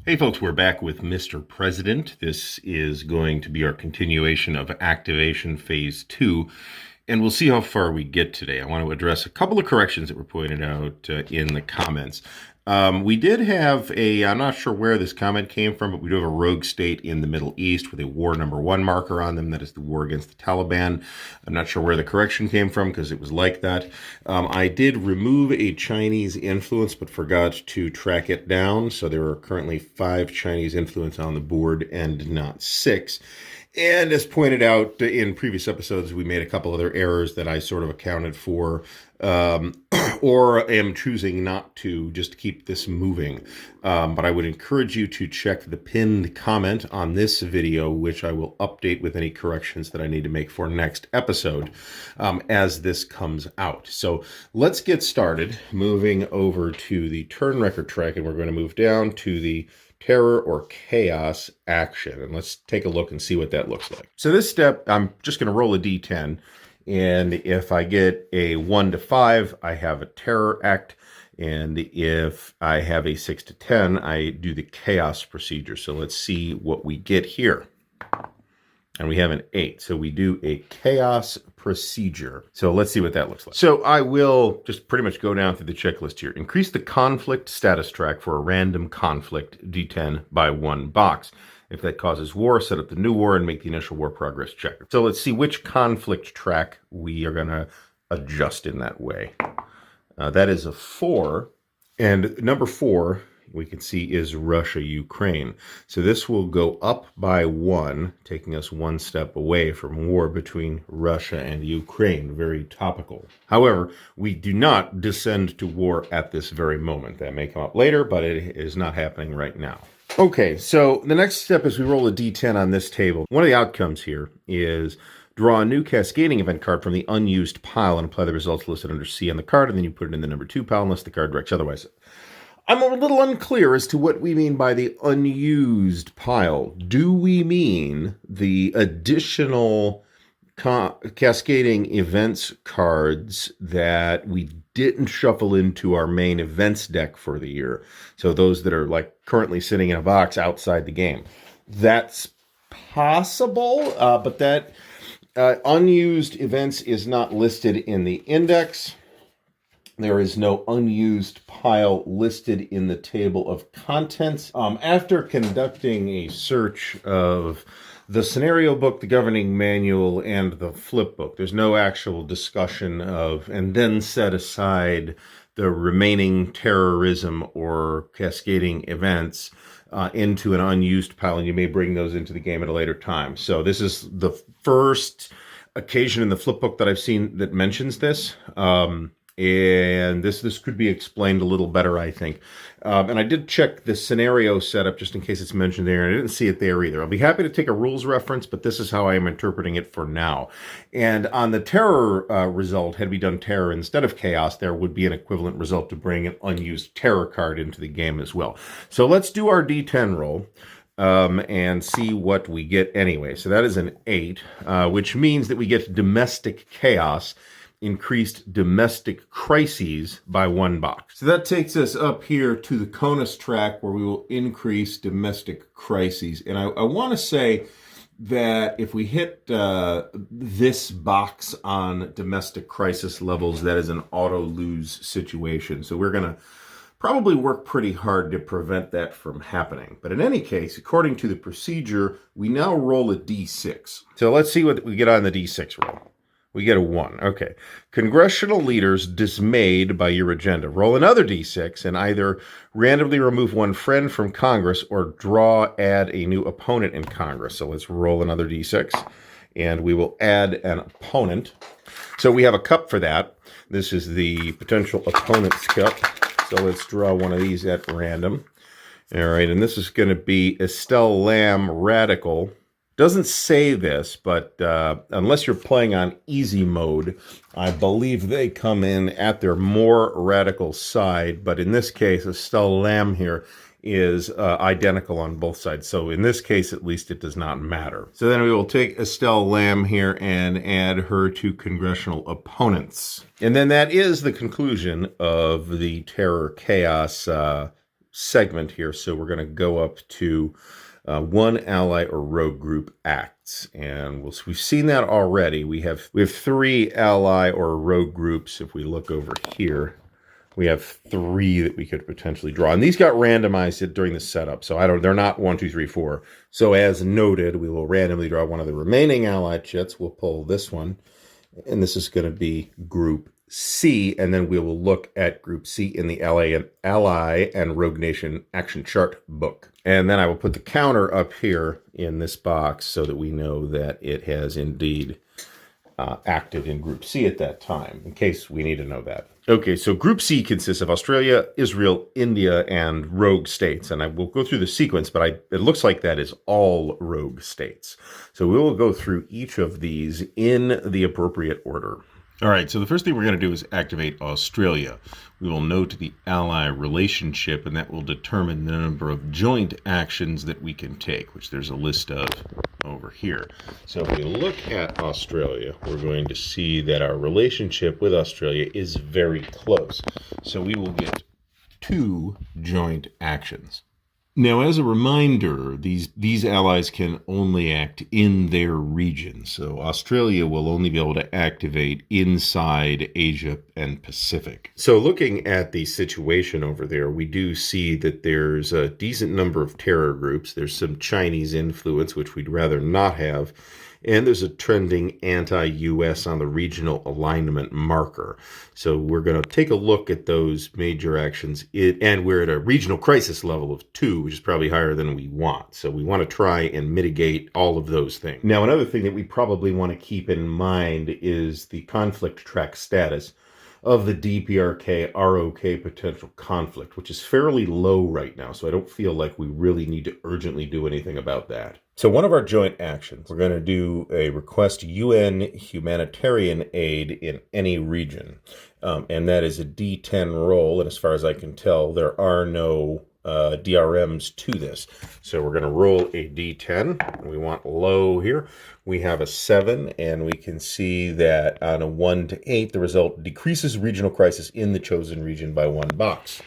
Hey folks, we're back with Mr. President. This is going to be our continuation of Activation Phase 2, and we'll see how far we get today. I want to address a couple of corrections that were pointed out in the comments. We did have I'm not sure where this comment came from, but we do have a rogue state in the Middle East with a war number 1 marker on them. That is the war against the Taliban. I'm not sure where the correction came from because it was like that. I did remove a Chinese influence, but forgot to track it down. So there are currently 5 Chinese influence on the board and not 6. And as pointed out in previous episodes, we made a couple other errors that I sort of accounted for, or am choosing not to, just to keep this moving. But I would encourage you to check the pinned comment on this video, which I will update with any corrections that I need to make for next episode as this comes out. So let's get started moving over to the turn record track, and we're going to move down to the terror or chaos action. And let's take a look and see what that looks like. So this step, I'm just going to roll a d10. And if I get a 1 to 5, I have a terror act. And if I have a 6 to 10, I do the chaos procedure. So let's see what we get here. And we have an 8. So we do a chaos procedure. So let's see what that looks like. So I will just pretty much go down through the checklist here. Increase the conflict status track for a random conflict D10 by 1 box. If that causes war, set up the new war and make the initial war progress checker. So let's see which conflict track we are going to adjust in that way. That is a 4. And number 4, we can see, is Russia-Ukraine. So this will go up by 1, taking us 1 step away from war between Russia and Ukraine. Very topical. However, we do not descend to war at this very moment. That may come up later, but it is not happening right now. Okay, so the next step is we roll a d10 on this table. One of the outcomes here is draw a new cascading event card from the unused pile and apply the results listed under C on the card, and then you put it in the number 2 pile unless the card directs otherwise. I'm a little unclear as to what we mean by the unused pile. Do we mean the additional cascading events cards that we didn't shuffle into our main events deck for the year? So those that are like currently sitting in a box outside the game. That's possible, but that unused events is not listed in the index. There is no unused pile listed in the table of contents. After conducting a search of the scenario book, the governing manual, and the flip book, there's no actual discussion of, and then set aside the remaining terrorism or cascading events into an unused pile, and you may bring those into the game at a later time. So this is the first occasion in the flip book that I've seen that mentions this. And this could be explained a little better, I think. And I did check the scenario setup just in case it's mentioned there, and I didn't see it there either. I'll be happy to take a rules reference, but this is how I am interpreting it for now. And on the terror result, had we done terror instead of chaos, there would be an equivalent result to bring an unused terror card into the game as well. So let's do our D10 roll. And see what we get anyway. So that is an 8, which means that we get domestic chaos, increased domestic crises by 1 box. So that takes us up here to the CONUS track where we will increase domestic crises. And I want to say that if we hit this box on domestic crisis levels, that is an auto lose situation. So we're going to probably work pretty hard to prevent that from happening. But in any case, according to the procedure, we now roll a d6. So let's see what we get on the d6 roll. We get a 1. Okay. Congressional leaders dismayed by your agenda. Roll another d6 and either randomly remove 1 friend from Congress or add a new opponent in Congress. So let's roll another d6 and we will add an opponent. So we have a cup for that. This is the potential opponent's cup. So let's draw one of these at random. All right, and this is going to be Estelle Lamb Radical. Doesn't say this, but unless you're playing on easy mode, I believe they come in at their more radical side. But in this case, Estelle Lamb here is identical on both sides. So in this case, at least, it does not matter. So then we will take Estelle Lamb here and add her to congressional opponents. And then that is the conclusion of the Terror Chaos segment here. So we're going to go up to one ally or rogue group acts, and we've seen that already. We have 3 ally or rogue groups. If we look over here, we have 3 that we could potentially draw, and these got randomized during the setup. So they're not 1, 2, 3, 4. So as noted, we will randomly draw one of the remaining allied chits. We'll pull this one, and this is going to be Group C, and then we will look at Group C in the Ally and Rogue Nation action chart book. And then I will put the counter up here in this box so that we know that it has indeed acted in Group C at that time, in case we need to know that. Okay, so Group C consists of Australia, Israel, India, and rogue states. And I will go through the sequence, but it looks like that is all rogue states. So we will go through each of these in the appropriate order. All right, so the first thing we're going to do is activate Australia. We will note the ally relationship, and that will determine the number of joint actions that we can take, which there's a list of over here. So if we look at Australia, we're going to see that our relationship with Australia is very close. So we will get 2 joint actions. Now, as a reminder, these allies can only act in their region. So Australia will only be able to activate inside Asia and Pacific. So looking at the situation over there, we do see that there's a decent number of terror groups. There's some Chinese influence, which we'd rather not have. And there's a trending anti-US on the regional alignment marker. So we're going to take a look at those major actions. And we're at a regional crisis level of 2, which is probably higher than we want. So we want to try and mitigate all of those things. Now, another thing that we probably want to keep in mind is the conflict track status of the DPRK ROK potential conflict, which is fairly low right now. So I don't feel like we really need to urgently do anything about that. So one of our joint actions, we're going to do a request UN humanitarian aid in any region. And that is a D10 roll. And as far as I can tell, there are no DRMs to this. So we're going to roll a D10. We want low here. We have a 7, and we can see that on a 1 to 8, the result decreases regional crisis in the chosen region by 1 box.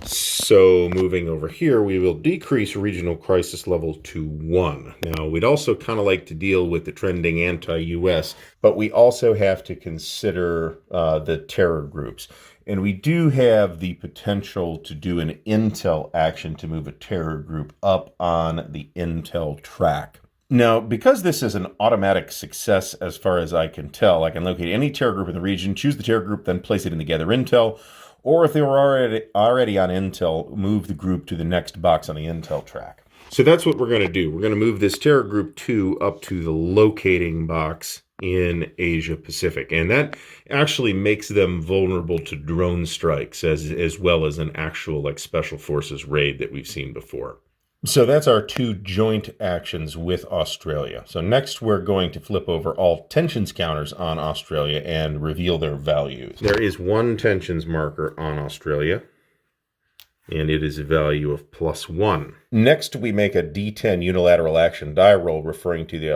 So moving over here, we will decrease regional crisis level to 1. Now, we'd also kind of like to deal with the trending anti-US, but we also have to consider the terror groups. And we do have the potential to do an intel action to move a terror group up on the intel track. Now, because this is an automatic success as far as I can tell, I can locate any terror group in the region, choose the terror group, then place it in the gather intel. Or if they were already on intel, move the group to the next box on the intel track. So that's what we're going to do. We're going to move this terror group 2 up to the locating box in Asia Pacific. And that actually makes them vulnerable to drone strikes as well as an actual special forces raid that we've seen before. So that's our 2 joint actions with Australia. So next we're going to flip over all tensions counters on Australia and reveal their values. There is 1 tensions marker on Australia, and it is a value of +1. Next, we make a D10 unilateral action die roll referring to the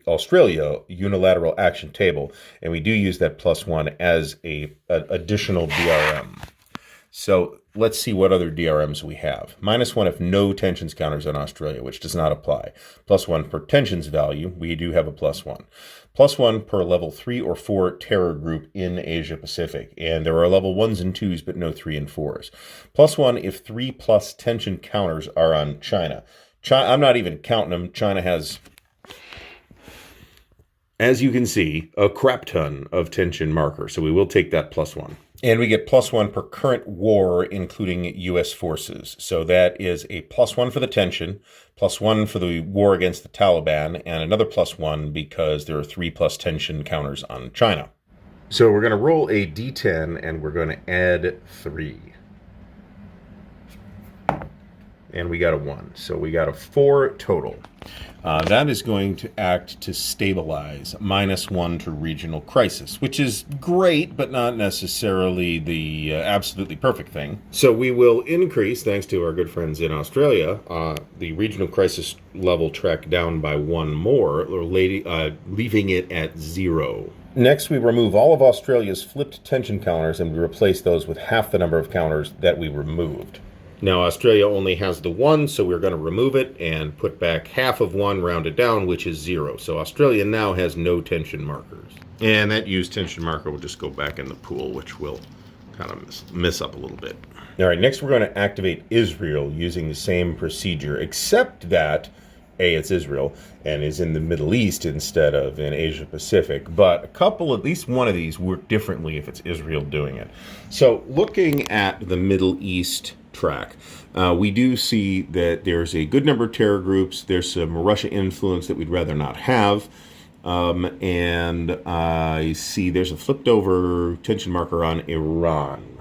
Australia unilateral action table, and we do use that +1 as an additional DRM. So let's see what other DRMs we have. -1 if no tensions counters on Australia, which does not apply. +1 per tensions value, we do have a +1. +1 per level 3 or 4 terror group in Asia Pacific. And there are level 1s and 2s, but no 3 and 4s. +1 if 3+ tension counters are on China. I'm not even counting them. China has, as you can see, a crap ton of tension markers. So we will take that +1. And we get +1 per current war, including U.S. forces. So that is a +1 for the tension, +1 for the war against the Taliban, and another +1 because there are 3+ tension counters on China. So we're going to roll a D10, and we're going to add 3. And we got a 1. So we got a 4 total. That is going to act to stabilize, -1 to regional crisis, which is great, but not necessarily the absolutely perfect thing. So we will increase, thanks to our good friends in Australia, the regional crisis level track down by 1 more, or leaving it at 0. Next, we remove all of Australia's flipped tension counters, and we replace those with half the number of counters that we removed. Now, Australia only has the 1, so we're going to remove it and put back half of 1 rounded down, which is 0. So Australia now has no tension markers. And that used tension marker will just go back in the pool, which will kind of miss up a little bit. All right, next we're going to activate Israel using the same procedure, except that it's Israel and is in the Middle East instead of in Asia Pacific. But at least one of these work differently if it's Israel doing it. So looking at the Middle East track, we do see that there's a good number of terror groups. There's some Russia influence that we'd rather not have. And I see there's a flipped over tension marker on Iran.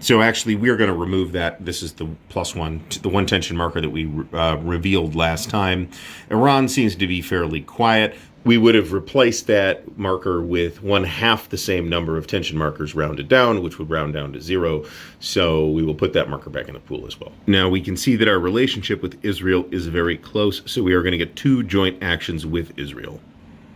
So actually, we're going to remove that. This is the +1, the one tension marker that we revealed last time. Iran seems to be fairly quiet. We would have replaced that marker with 1/2 the same number of tension markers rounded down, which would round down to 0. So we will put that marker back in the pool as well. Now we can see that our relationship with Israel is very close. So we are going to get 2 joint actions with Israel.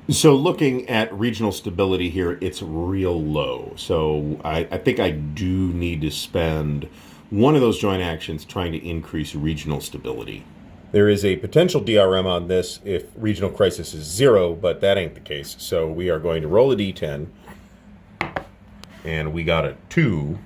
So looking at regional stability here, it's real low. So I think I do need to spend one of those joint actions trying to increase regional stability. There is a potential DRM on this if regional crisis is 0, but that ain't the case. So we are going to roll a D10, and we got a 2.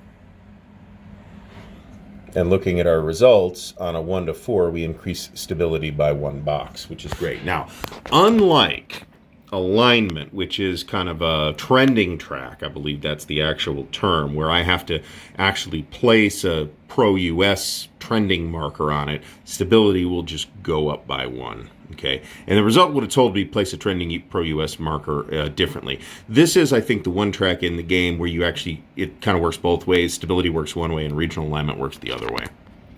And looking at our results, on a 1 to 4, we increase stability by 1 box, which is great. Now, unlike alignment, which is kind of a trending track, I believe that's the actual term, where I have to actually place a pro-US trending marker on it, stability will just go up by 1. Okay, and the result would have told me place a trending pro-US marker differently. This is, I think, the one track in the game where it kind of works both ways. Stability works one way and regional alignment works the other way.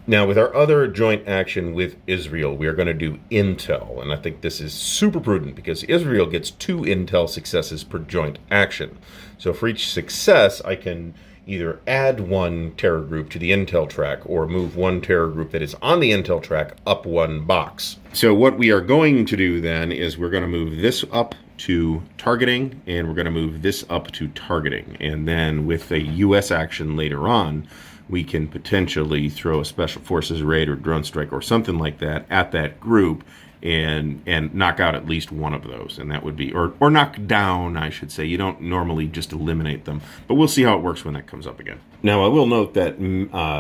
Now, with our other joint action with Israel, we are going to do intel, and I think this is super prudent because Israel gets 2 intel successes per joint action. So for each success, I can either add 1 terror group to the intel track or move 1 terror group that is on the intel track up 1 box. So what we are going to do then is we're going to move this up to targeting, and we're going to move this up to targeting. And then with a U.S. action later on, we can potentially throw a special forces raid or drone strike or something like that at that group and knock out at least one of those. And that would be, or knock down, I should say. You don't normally just eliminate them, but we'll see how it works when that comes up again. Now, I will note that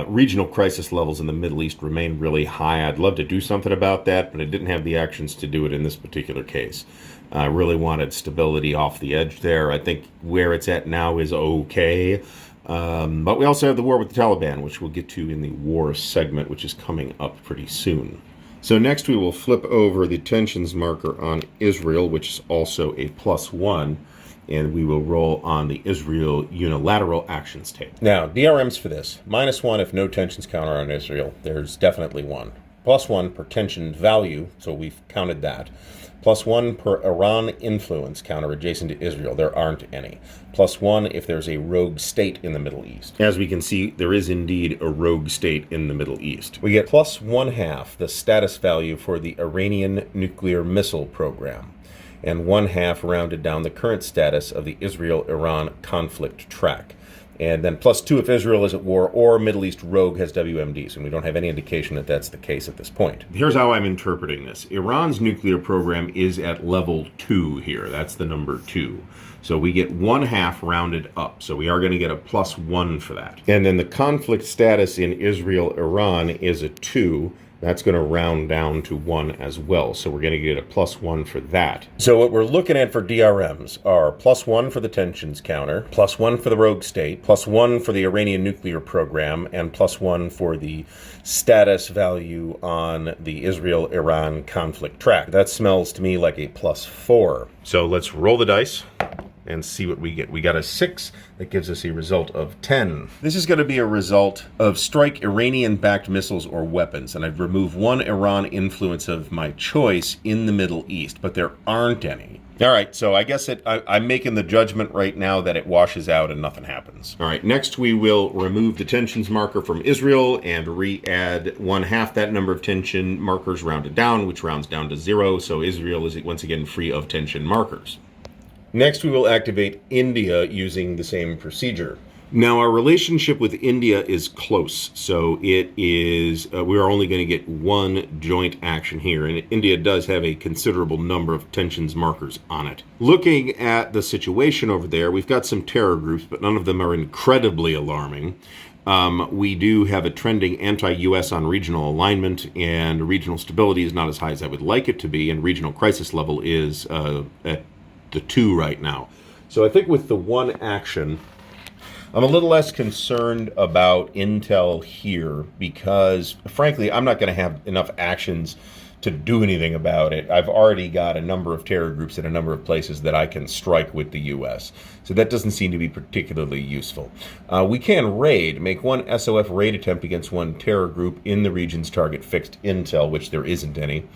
regional crisis levels in the Middle East remain really high. I'd love to do something about that, but I didn't have the actions to do it in this particular case. I really wanted stability off the edge there. I think where it's at now is okay. But we also have the war with the Taliban, which we'll get to in the war segment, which is coming up pretty soon. So next we will flip over the tensions marker on Israel, which is also a +1, and we will roll on the Israel unilateral actions table. Now, DRMs for this. -1 if no tensions counter on Israel. There's definitely 1. +1 per tension value, so we've counted that. +1 per Iran influence counter adjacent to Israel. There aren't any. +1 if there's a rogue state in the Middle East. As we can see, there is indeed a rogue state in the Middle East. We get +1/2 the status value for the Iranian nuclear missile program, and 1/2 rounded down the current status of the Israel-Iran conflict track. And then +2 if Israel is at war or Middle East rogue has WMDs, and we don't have any indication that that's the case at this point. Here's how I'm interpreting this. Iran's nuclear program is at level 2 here. That's the number 2. So we get 1/2 rounded up. So we are going to get a +1 for that. And then the conflict status in Israel-Iran is a 2. That's going to round down to 1 as well. So we're going to get a +1 for that. So what we're looking at for DRMs are +1 for the tensions counter, +1 for the rogue state, +1 for the Iranian nuclear program, and +1 for the status value on the Israel-Iran conflict track. That smells to me like a +4. So let's roll the dice and see what we get. We got a 6. That gives us a result of 10. This is going to be a result of strike Iranian-backed missiles or weapons, and I've removed 1 Iran influence of my choice in the Middle East, but there aren't any. All right, so I guess I'm making the judgment right now that it washes out and nothing happens. All right, next we will remove the tensions marker from Israel and re-add 1/2 that number of tension markers rounded down, which rounds down to 0, so Israel is once again free of tension markers. Next, we will activate India using the same procedure. Now, our relationship with India is close, so it is. We are only going to get one joint action here, and India does have a considerable number of tensions markers on it. Looking at the situation over there, we've got some terror groups, but none of them are incredibly alarming. We do have a trending anti-U.S. on regional alignment, and regional stability is not as high as I would like it to be, and regional crisis level is at the 2 right now. So I think with the one action, I'm a little less concerned about intel here because, frankly, I'm not going to have enough actions to do anything about it. I've already got a number of terror groups in a number of places that I can strike with the U.S., so that doesn't seem to be particularly useful. We can make one SOF raid attempt against one terror group in the region's target fixed intel, which there isn't any.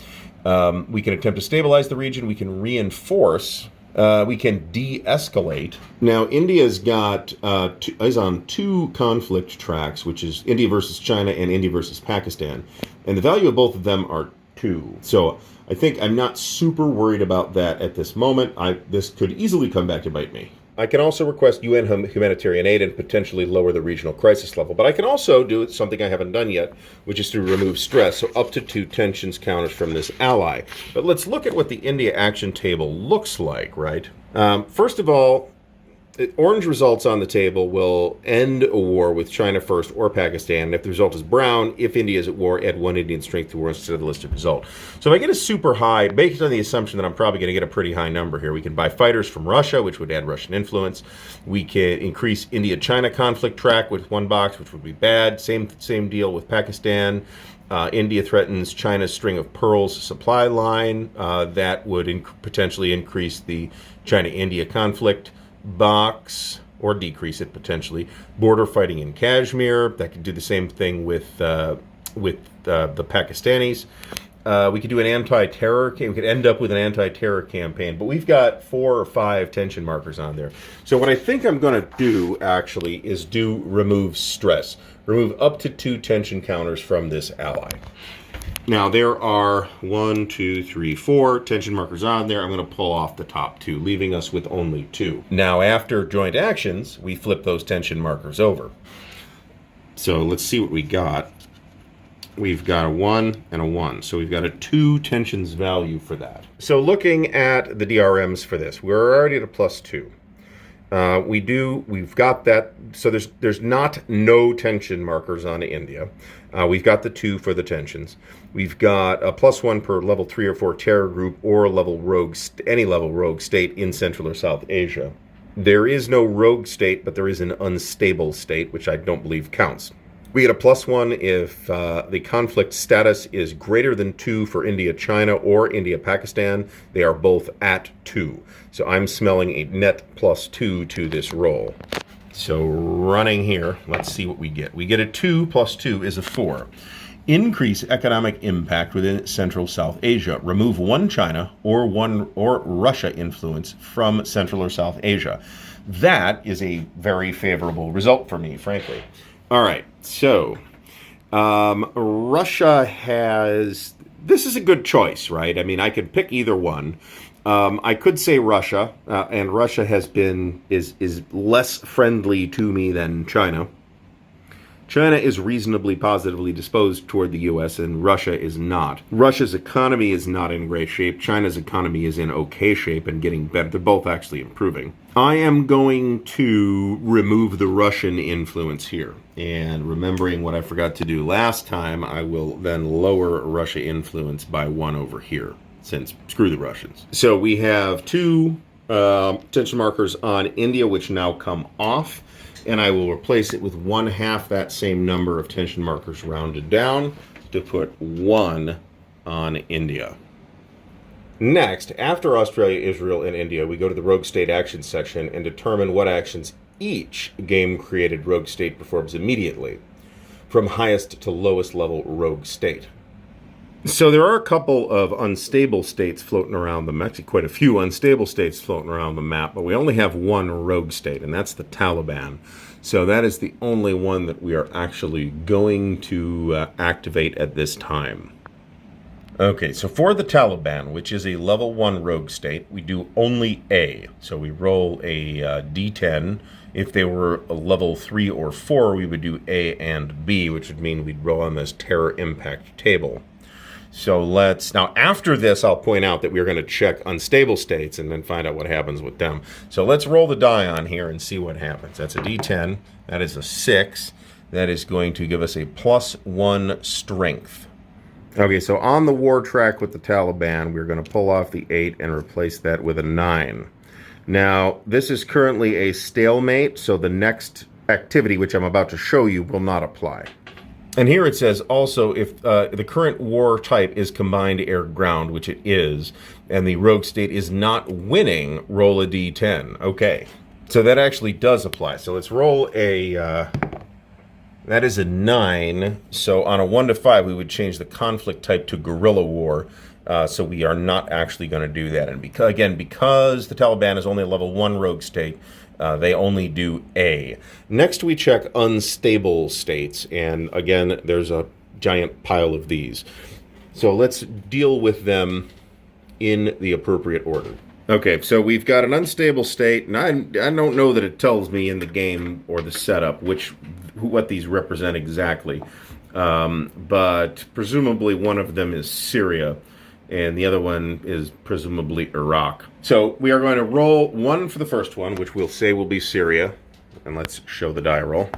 We can attempt to stabilize the region. We can reinforce. We can de-escalate. Now, India's is on 2 conflict tracks, which is India versus China and India versus Pakistan. And the value of both of them are 2. So I think I'm not super worried about that at this moment. This could easily come back to bite me. I can also request UN humanitarian aid and potentially lower the regional crisis level. But I can also do something I haven't done yet, which is to remove stress. So up to 2 tensions counters from this ally. But let's look at what the India action table looks like, right? First of all, orange results on the table will end a war with China first or Pakistan. And if the result is brown, if India is at war, add 1 Indian strength to war instead of the listed result. So if I get a super high, based on the assumption that I'm probably going to get a pretty high number here, we can buy fighters from Russia, which would add Russian influence. We can increase India-China conflict track with 1 box, which would be bad. Same deal with Pakistan. India threatens China's string of pearls supply line. That would potentially increase the China-India conflict box, or decrease it potentially. Border fighting in Kashmir, that could do the same thing with the Pakistanis. We could do an anti-terror. We could end up with an anti-terror campaign, but we've got 4 or 5 tension markers on there. So what I think I'm going to do actually is remove stress, remove up to 2 tension counters from this ally. Now, there are 1, 2, 3, 4 tension markers on there. I'm going to pull off the top 2, leaving us with only 2. Now, after joint actions, we flip those tension markers over. So let's see what we got. We've got a 1 and a 1. So we've got a 2 tensions value for that. So looking at the DRMs for this, we're already at a +2. We've got that. So there's not no tension markers on India. We've got the 2 for the tensions. We've got a +1 per level 3 or 4 terror group or any level rogue state in Central or South Asia. There is no rogue state, but there is an unstable state, which I don't believe counts. We get a +1 if the conflict status is greater than 2 for India-China or India-Pakistan. They are both at 2. So I'm smelling a net +2 to this roll. So running here, let's see what we get. We get a 2 + 2 is a 4. Increase economic impact within Central South Asia. Remove 1 China or Russia influence from Central or South Asia. That is a very favorable result for me, frankly. All right, so Russia has. This is a good choice, right? I mean, I could pick either one. I could say Russia, and Russia is less friendly to me than China. China is reasonably positively disposed toward the U.S., and Russia is not. Russia's economy is not in great shape. China's economy is in okay shape and getting better. They're both actually improving. I am going to remove the Russian influence here. And remembering what I forgot to do last time, I will then lower Russia influence by 1 over here, since screw the Russians. So we have 2 tension markers on India, which now come off. And I will replace it with 1/2 that same number of tension markers rounded down to put 1 on India. Next, after Australia, Israel, and India, we go to the Rogue State Action section and determine what actions each game-created rogue state performs immediately, from highest to lowest level rogue state. So there are a couple of unstable states floating around the map, actually quite a few unstable states floating around the map, but we only have 1 rogue state, and that's the Taliban. So that is the only one that we are actually going to activate at this time. Okay, so for the Taliban, which is a level 1 rogue state, we do only A. So we roll a D10. If they were a level 3 or 4, we would do A and B, which would mean we'd roll on this terror impact table. So now after this, I'll point out that we're going to check unstable states and then find out what happens with them. So let's roll the die on here and see what happens. That's a D10. That is a 6. That is going to give us a +1 strength. Okay, so on the war track with the Taliban, we're going to pull off the 8 and replace that with a 9. Now, this is currently a stalemate, so the next activity, which I'm about to show you, will not apply. And here it says also if the current war type is combined air-ground, which it is, and the rogue state is not winning, roll a d10. Okay, so that actually does apply. So let's roll a... that is a 9. So on a 1 to 5, we would change the conflict type to guerrilla war. So we are not actually going to do that. And because the Taliban is only a level 1 rogue state, they only do A. Next, we check unstable states. And again, there's a giant pile of these. So let's deal with them in the appropriate order. Okay, so we've got an unstable state, and I don't know that it tells me in the game or the setup what these represent exactly. But presumably one of them is Syria, and the other one is presumably Iraq. So we are going to roll 1 for the first one, which we'll say will be Syria. And let's show the die roll.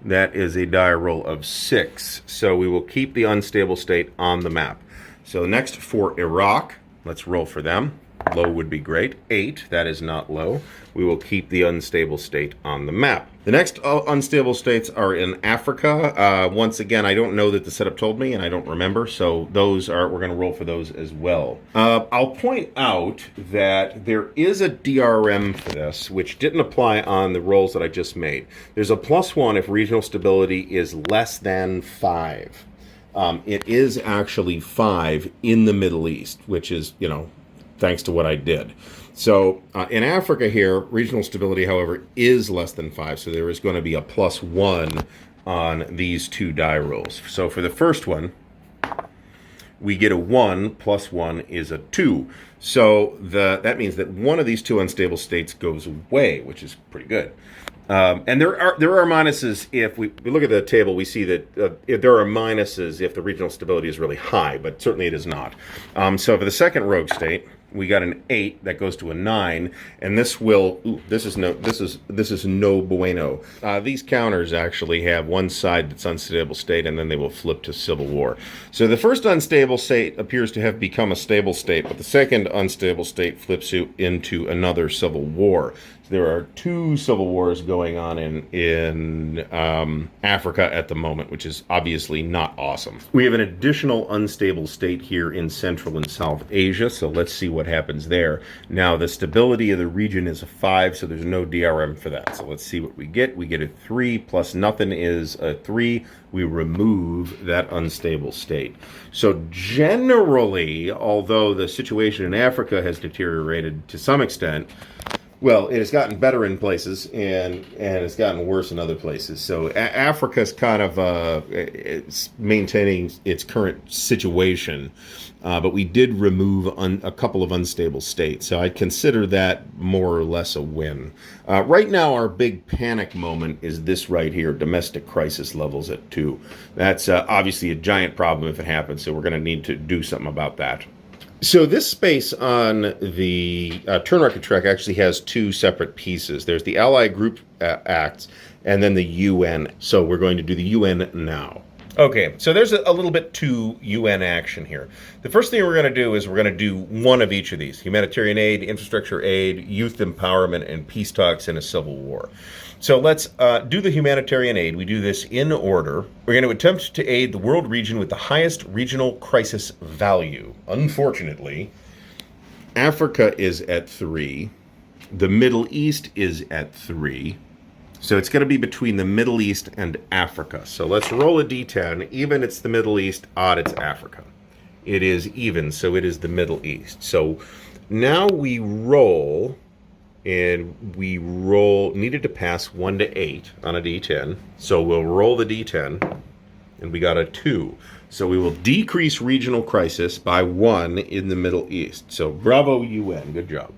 That is a die roll of 6. So we will keep the unstable state on the map. So next for Iraq, let's roll for them. Low would be great. 8, that is not low. We will keep the unstable state on the map. The next unstable states are in Africa. Once again, I don't know that the setup told me, and I don't remember, so we're going to roll for those as well. I'll point out that there is a DRM for this, which didn't apply on the rolls that I just made. There's a +1 if regional stability is less than 5. It is actually 5 in the Middle East, which is, thanks to what I did. So in Africa here, regional stability, however, is less than 5. So there is going to be a +1 on these 2 die rolls. So for the first one, we get a 1, +1 is a 2. So that means that one of these 2 unstable states goes away, which is pretty good. And there are minuses if we look at the table. We see that if there are minuses if the regional stability is really high, but certainly it is not. So for the second rogue state, we got an 8 that goes to a 9, and this is no bueno. These counters actually have one side that's unstable state, and then they will flip to civil war. So the first unstable state appears to have become a stable state, but the second unstable state flips you into another civil war. There are 2 civil wars going on in Africa at the moment, which is obviously not awesome. We have an additional unstable state here in Central and South Asia, so let's see what happens there. Now, the stability of the region is a 5, so there's no DRM for that. So let's see what we get. We get a 3 plus nothing is a 3. We remove that unstable state. So generally, although the situation in Africa has deteriorated to some extent, well, it has gotten better in places, and it's gotten worse in other places. So Africa's kind of it's maintaining its current situation, but we did remove a couple of unstable states. So I'd consider that more or less a win. Right now, our big panic moment is this right here, domestic crisis levels at 2. That's obviously a giant problem if it happens, so we're going to need to do something about that. So this space on the turn record track actually has 2 separate pieces. There's the Allied Group Acts and then the UN. So we're going to do the UN now. Okay, so there's a little bit to UN action here. The first thing we're going to do is we're going to do one of each of these: humanitarian aid, infrastructure aid, youth empowerment, and peace talks in a civil war. So let's do the humanitarian aid. We do this in order. We're going to attempt to aid the world region with the highest regional crisis value. Unfortunately, Africa is at 3. The Middle East is at 3. So it's going to be between the Middle East and Africa. So let's roll a d10. Even it's the Middle East, odd it's Africa. It is even, so it is the Middle East. So now we roll, and we needed to pass 1 to 8 on a d10. So we'll roll the d10. and we got a 2. So we will decrease regional crisis by 1 in the Middle East. So bravo, UN. Good job.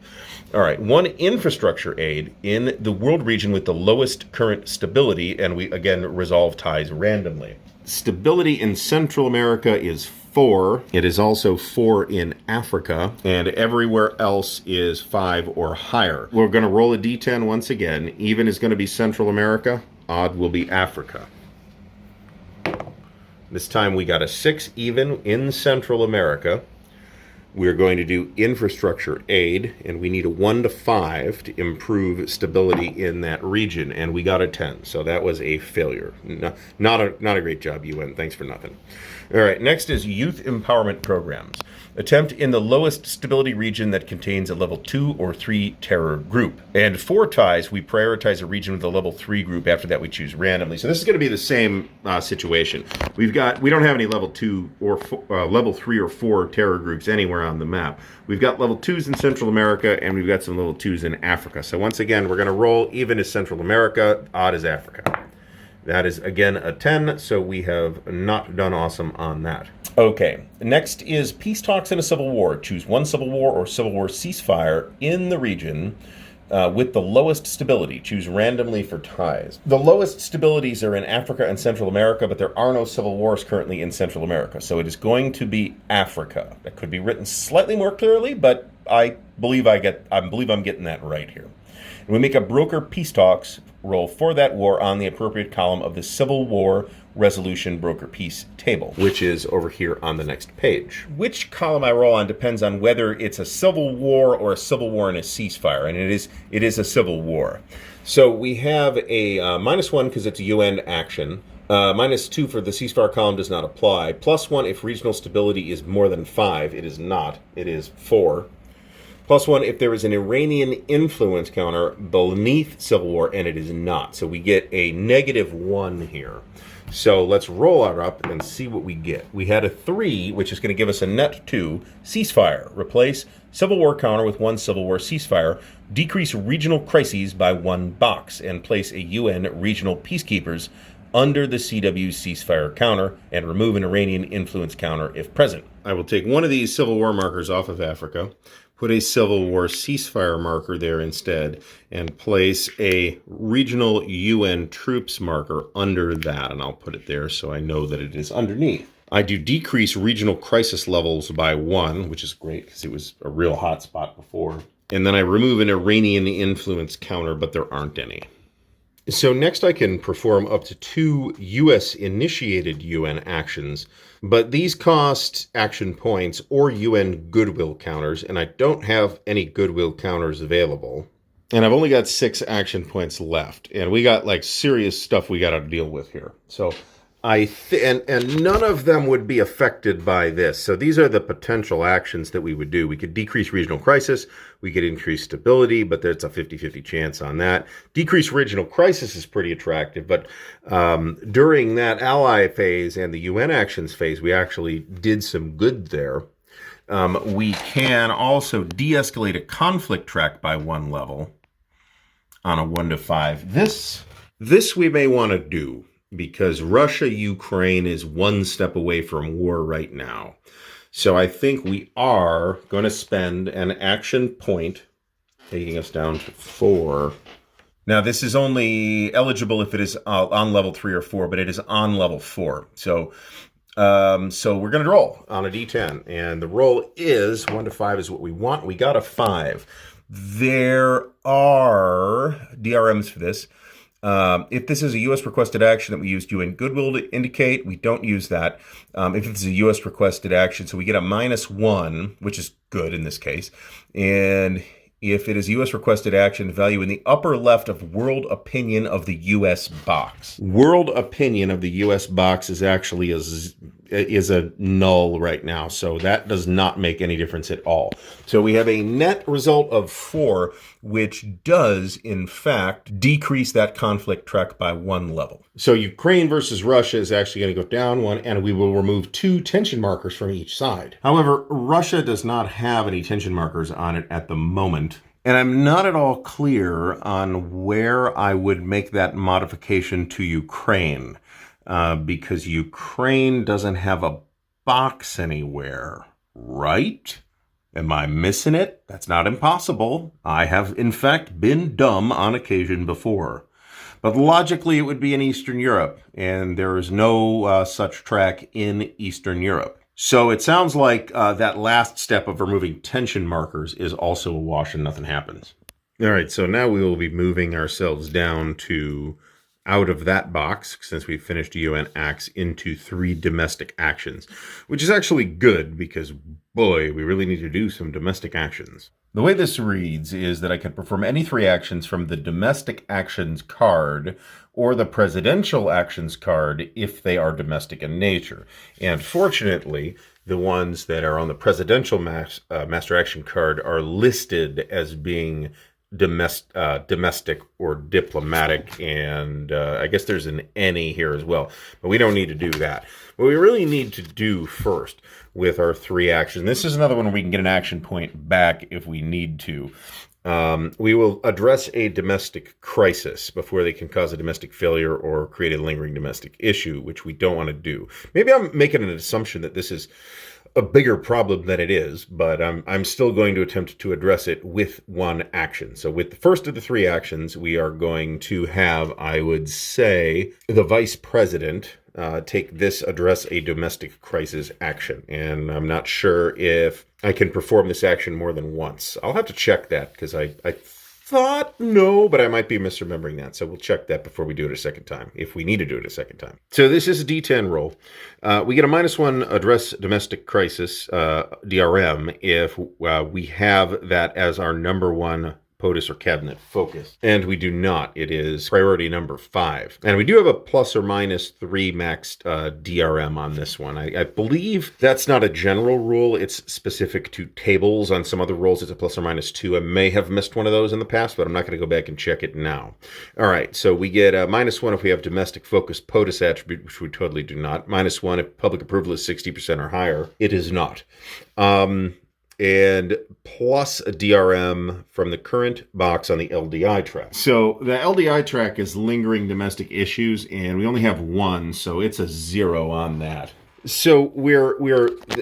All right, 1 infrastructure aid in the world region with the lowest current stability, and we, again, resolve ties randomly. Stability in Central America is 4. It is also 4 in Africa, and everywhere else is 5 or higher. We're going to roll a d10 once again. Even is going to be Central America. Odd will be Africa. This time we got a 6 even in Central America. We're going to do infrastructure aid, and we need a 1 to 5 to improve stability in that region, and we got a 10. So that was a failure. Not a great job, UN. Thanks for nothing. All right, next is youth empowerment programs. Attempt in the lowest stability region that contains a level 2 or 3 terror group. And 4 ties, we prioritize a region with a level 3 group. After that, we choose randomly. So this is going to be the same situation. We don't have any level 2 or level 3 or 4 terror groups anywhere on the map. We've got level 2s in Central America, and we've got some level 2s in Africa. So once again, we're going to roll even as Central America, odd as Africa. That is, again, a 10, so we have not done awesome on that. Okay, next is peace talks in a civil war. Choose 1 civil war or civil war ceasefire in the region with the lowest stability. Choose randomly for ties. The lowest stabilities are in Africa and Central America, but there are no civil wars currently in Central America, so it is going to be Africa. That could be written slightly more clearly, but I believe I'm getting that right here. And we make a broker peace talks roll for that war on the appropriate column of the Civil War Resolution Broker Peace table, which is over here on the next page. Which column I roll on depends on whether it's a civil war or a civil war and a ceasefire, and it is a civil war. So we have a -1 because it's a UN action. -2 for the ceasefire column does not apply. +1 if regional stability is more than 5. It is not. It is 4. +1 if there is an Iranian influence counter beneath civil war, and it is not. So we get a -1 here. So let's roll our up and see what we get. We had a 3, which is going to give us a net 2. Ceasefire. Replace civil war counter with 1 civil war ceasefire. Decrease regional crises by 1 box, and place a UN regional peacekeepers under the CW ceasefire counter, and remove an Iranian influence counter if present. I will take one of these civil war markers off of Africa, put a civil war ceasefire marker there instead, and place a regional UN troops marker under that, and I'll put it there so I know that it is underneath. I do decrease regional crisis levels by 1, which is great because it was a real hot spot before. And then I remove an Iranian influence counter, but there aren't any. So next I can perform up to 2 US-initiated UN actions, but these cost action points or UN goodwill counters, and I don't have any goodwill counters available. And I've only got 6 action points left, and we got like serious stuff we got to deal with here. So and none of them would be affected by this. So these are the potential actions that we would do. We could decrease regional crisis. We could increase stability, but there's a 50-50 chance on that. Decrease regional crisis is pretty attractive, but during that ally phase and the UN actions phase, we actually did some good there. We can also de-escalate a conflict track by 1 level on a 1 to 5. This we may want to do, because Russia-Ukraine is 1 step away from war right now. So I think we are going to spend an action point, taking us down to 4. Now, this is only eligible if it is on level 3 or 4, but it is on level 4. So we're going to roll on a d10, and the roll is 1 to 5 is what we want. We got a 5. There are DRMs for this. If this is a U.S. requested action that we used UN goodwill to indicate, we don't use that. If it's a U.S. requested action, so we get a -1, which is good in this case. And if it is U.S. requested action, value in the upper left of world opinion of the U.S. box. World opinion of the U.S. box is actually is a null right now, so that does not make any difference at all. So we have a net result of 4, which does, in fact, decrease that conflict track by 1 level. So Ukraine versus Russia is actually going to go down 1, and we will remove 2 tension markers from each side. However, Russia does not have any tension markers on it at the moment, and I'm not at all clear on where I would make that modification to Ukraine. because Ukraine doesn't have a box anywhere, right? Am I missing it? That's not impossible. I have, in fact, been dumb on occasion before. But logically, it would be in Eastern Europe, and there is no such track in Eastern Europe. So it sounds like that last step of removing tension markers is also a wash and nothing happens. All right, so now we will be moving ourselves down to out of that box, since we finished UN acts, into 3 domestic actions, which is actually good because, boy, we really need to do some domestic actions. The way this reads is that I can perform any 3 actions from the domestic actions card or the presidential actions card if they are domestic in nature. And fortunately, the ones that are on the presidential master action card are listed as being domestic or diplomatic, and I guess there's an any here as well, but we don't need to do that. What we really need to do first with our 3 actions, this is another one where we can get an action point back if we need to. We will address a domestic crisis before they can cause a domestic failure or create a lingering domestic issue, which we don't want to do. Maybe I'm making an assumption that this is a bigger problem than it is, but I'm still going to attempt to address it with 1 action. So with the first of the 3 actions, we are going to have, I would say, the vice president take this address a domestic crisis action. And I'm not sure if I can perform this action more than once. I'll have to check that because I thought no, but I might be misremembering that. So we'll check that before we do it a second time, if we need to do it a second time. So this is a D10 roll. We get a -1 address domestic crisis, DRM, if we have that as our number 1 POTUS or cabinet focus. And we do not. It is priority number 5. And we do have a ±3 maxed DRM on this one. I believe that's not a general rule. It's specific to tables. On some other roles, it's a ±2. I may have missed one of those in the past, but I'm not going to go back and check it now. All right, so we get a -1 if we have domestic focus POTUS attribute, which we totally do not. -1 if public approval is 60% or higher. It is not. And plus a DRM from the current box on the LDI track. So the LDI track is lingering domestic issues, and we only have 1, so it's a 0 on that. So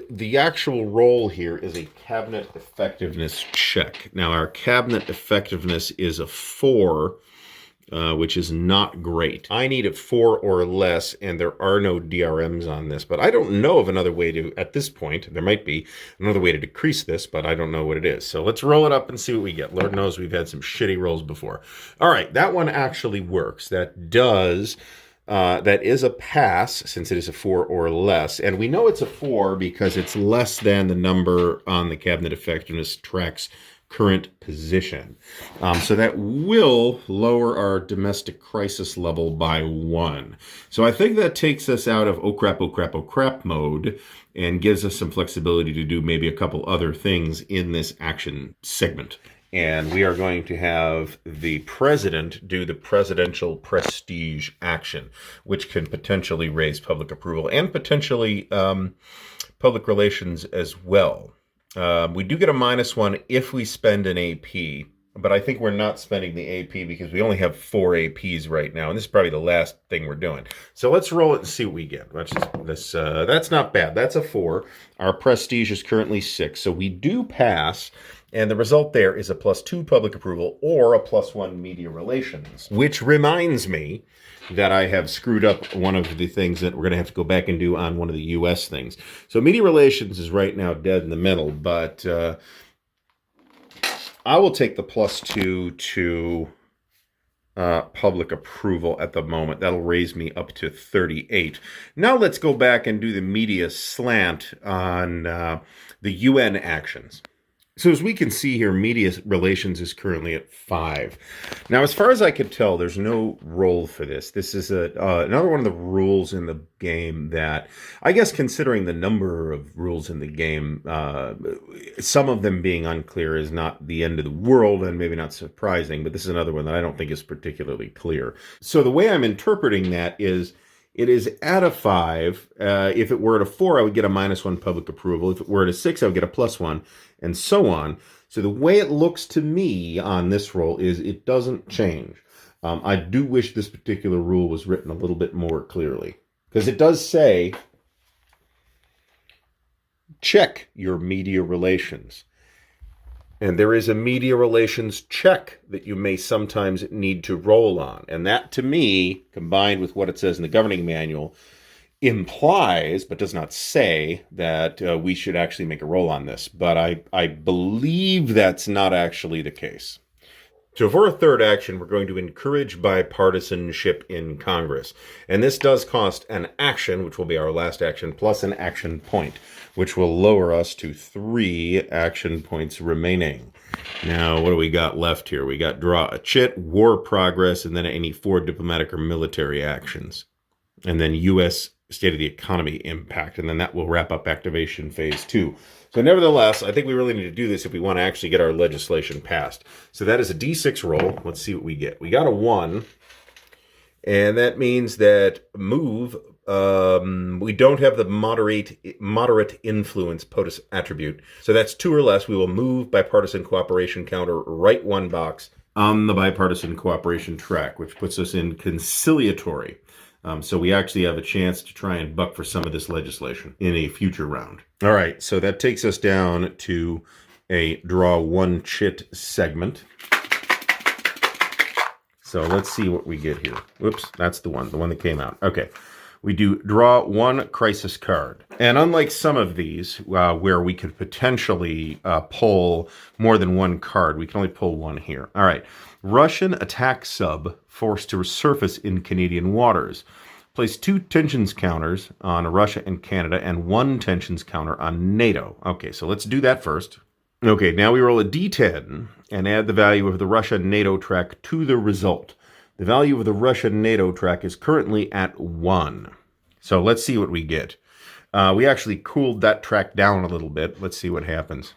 the actual role here is a cabinet effectiveness check. Now our cabinet effectiveness is a 4. Which is not great. I need a 4 or less, and there are no DRMs on this, but I don't know of another way to, at this point, there might be another way to decrease this, but I don't know what it is. So let's roll it up and see what we get. Lord knows we've had some shitty rolls before. All right, that one actually works. That is a pass, since it is a 4 or less, and we know it's a 4 because it's less than the number on the cabinet effectiveness track's current position. So that will lower our domestic crisis level by 1. So I think that takes us out of oh crap, oh crap, oh crap mode and gives us some flexibility to do maybe a couple other things in this action segment. And we are going to have the president do the presidential prestige action, which can potentially raise public approval and potentially public relations as well. We do get a -1 if we spend an AP, but I think we're not spending the AP because we only have 4 APs right now, and this is probably the last thing we're doing. So let's roll it and see what we get. That's not bad. That's a 4. Our prestige is currently 6, so we do pass, and the result there is a +2 public approval or a +1 media relations, which reminds me that I have screwed up one of the things that we're going to have to go back and do on one of the U.S. things. So media relations is right now dead in the middle, but I will take the +2 to public approval at the moment. That'll raise me up to 38. Now let's go back and do the media slant on the UN actions. So as we can see here, media relations is currently at 5. Now, as far as I could tell, there's no role for this. This is another one of the rules in the game that, I guess considering the number of rules in the game, some of them being unclear is not the end of the world and maybe not surprising, but this is another one that I don't think is particularly clear. So the way I'm interpreting that is, it is at a 5. If it were at a 4, I would get a -1 public approval. If it were at a 6, I would get a +1, and so on. So the way it looks to me on this roll is it doesn't change. I do wish this particular rule was written a little bit more clearly. because it does say, check your media relations. And there is a media relations check that you may sometimes need to roll on. And that, to me, combined with what it says in the governing manual, implies, but does not say, that we should actually make a roll on this. But I believe that's not actually the case. So for a third action, we're going to encourage bipartisanship in Congress. And this does cost an action, which will be our last action, plus an action point, which will lower us to 3 action points remaining. Now, what do we got left here? We got draw a chit, war progress, and then any 4 diplomatic or military actions. And then U.S. state of the economy impact. And then that will wrap up activation phase 2. So nevertheless, I think we really need to do this if we want to actually get our legislation passed. So that is a D6 roll. Let's see what we get. We got a 1. And that means that move, we don't have the moderate influence POTUS attribute. So that's 2 or less. We will move bipartisan cooperation counter right 1 box on the bipartisan cooperation track, which puts us in conciliatory. So we actually have a chance to try and buck for some of this legislation in a future round. All right, so that takes us down to a draw 1 chit segment. So let's see what we get here. Whoops, that's the one that came out. Okay, we do draw 1 crisis card. And unlike some of these, where we could potentially pull more than 1 card, we can only pull 1 here. All right, Russian attack sub forced to resurface in Canadian waters. Place 2 tensions counters on Russia and Canada and 1 tensions counter on NATO. Okay, so let's do that first. Okay, now we roll a D10 and add the value of the Russia-NATO track to the result. The value of the Russia-NATO track is currently at 1. So let's see what we get. We actually cooled that track down a little bit. Let's see what happens.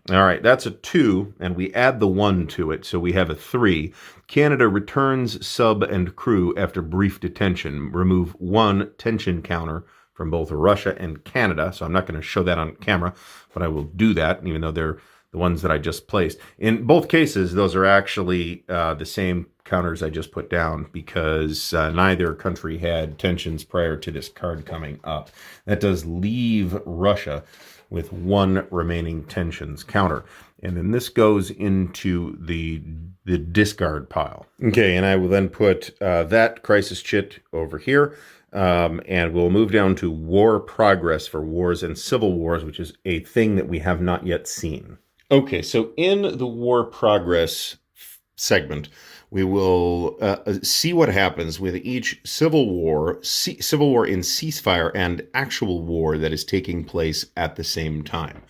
All right, that's a 2, and we add the 1 to it, so we have a 3. Canada returns sub and crew after brief detention. Remove 1 tension counter from both Russia and Canada, so I'm not going to show that on camera, but I will do that, even though they're the ones that I just placed. In both cases, those are actually the same counters I just put down because neither country had tensions prior to this card coming up. That does leave Russia with 1 remaining tensions counter. And then this goes into the discard pile. Okay, and I will then put that crisis chit over here. And we'll move down to war progress for wars and civil wars, which is a thing that we have not yet seen. Okay, so in the war progress segment, we will see what happens with each civil war in ceasefire and actual war that is taking place at the same time.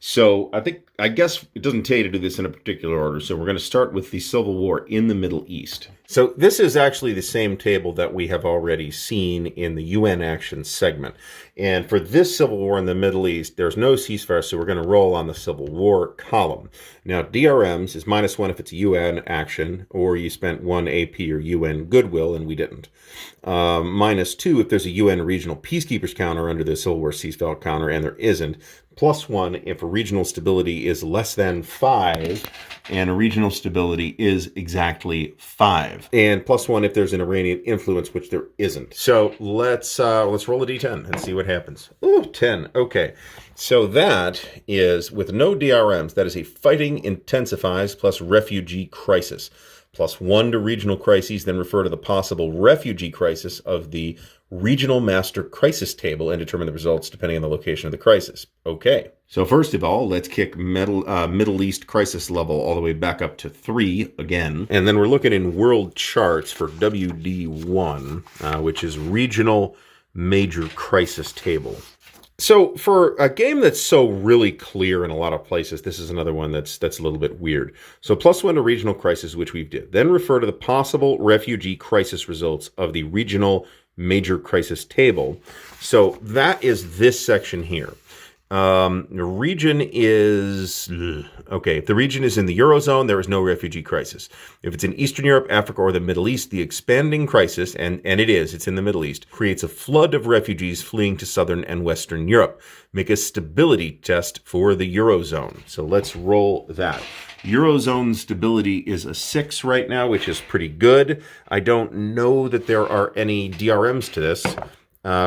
So I guess it doesn't tell you to do this in a particular order. So we're going to start with the civil war in the Middle East. So this is actually the same table that we have already seen in the UN action segment. And for this civil war in the Middle East, there's no ceasefire, so we're going to roll on the civil war column. Now, DRMs is -1 if it's a UN action, or you spent 1 AP or UN goodwill, and we didn't. -2 if there's a UN regional peacekeepers counter under the civil war ceasefire counter, and there isn't. +1 if a regional stability is less than 5, and a regional stability is exactly 5. And +1 if there's an Iranian influence, which there isn't. So let's roll a D10 and see what happens. Ooh, 10. Okay. So that is, with no DRMs, that is a fighting intensifies plus refugee crisis. +1 to regional crises, then refer to the possible refugee crisis of the regional master crisis table and determine the results depending on the location of the crisis. Okay. So first of all, let's kick Middle East crisis level all the way back up to 3 again. And then we're looking in world charts for WD1, which is regional major crisis table. So for a game that's so really clear in a lot of places, this is another one that's a little bit weird. So +1 to regional crisis, which we did. Then refer to the possible refugee crisis results of the regional major crisis table. So that is this section here. The region is okay. If the region is in the Eurozone, there is no refugee crisis. If it's in Eastern Europe, Africa, or the Middle East, the expanding crisis, and it's in the Middle East, creates a flood of refugees fleeing to Southern and Western Europe. Make a stability test for the Eurozone. So let's roll that. Eurozone stability is a 6 right now, which is pretty good. I don't know that there are any DRMs to this.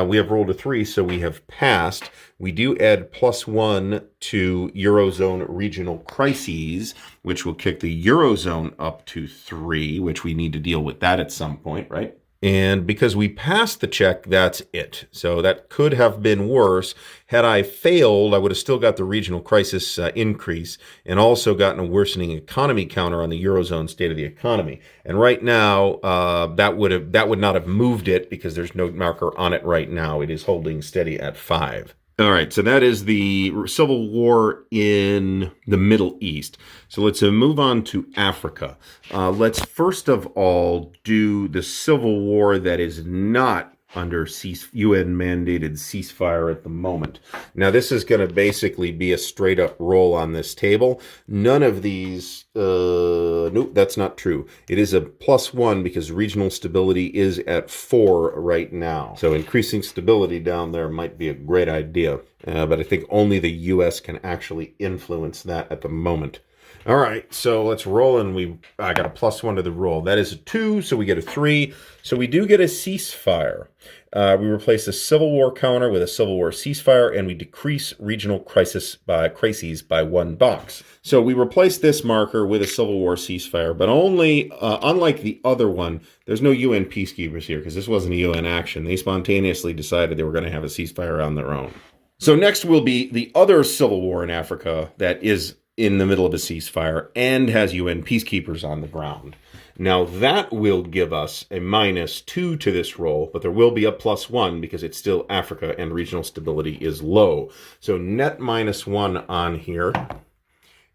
We have rolled a 3, so we have passed. We do add +1 to Eurozone regional crises, which will kick the Eurozone up to 3, which we need to deal with that at some point, right? And because we passed the check, that's it. So that could have been worse. Had I failed, I would have still got the regional crisis increase and also gotten a worsening economy counter on the Eurozone state of the economy. And right now, that would not have moved it because there's no marker on it right now. It is holding steady at 5. All right, so that is the civil war in the Middle East. So let's move on to Africa. Let's first of all do the civil war that is not under UN-mandated ceasefire at the moment. Now, this is going to basically be a straight-up roll on this table. None of these... nope, that's not true. It is a +1 because regional stability is at 4 right now. So increasing stability down there might be a great idea. But I think only the U.S. can actually influence that at the moment. All right, so let's roll, and I got a +1 to the roll. That is a 2, so we get a 3. So we do get a ceasefire. We replace the Civil War counter with a Civil War ceasefire, and we decrease regional crises by 1 box. So we replace this marker with a Civil War ceasefire, but only, unlike the other one, there's no UN peacekeepers here, because this wasn't a UN action. They spontaneously decided they were going to have a ceasefire on their own. So next will be the other civil war in Africa that is in the middle of a ceasefire and has UN peacekeepers on the ground. Now that will give us a -2 to this roll, but there will be a +1 because it's still Africa and regional stability is low. So net -1 on here.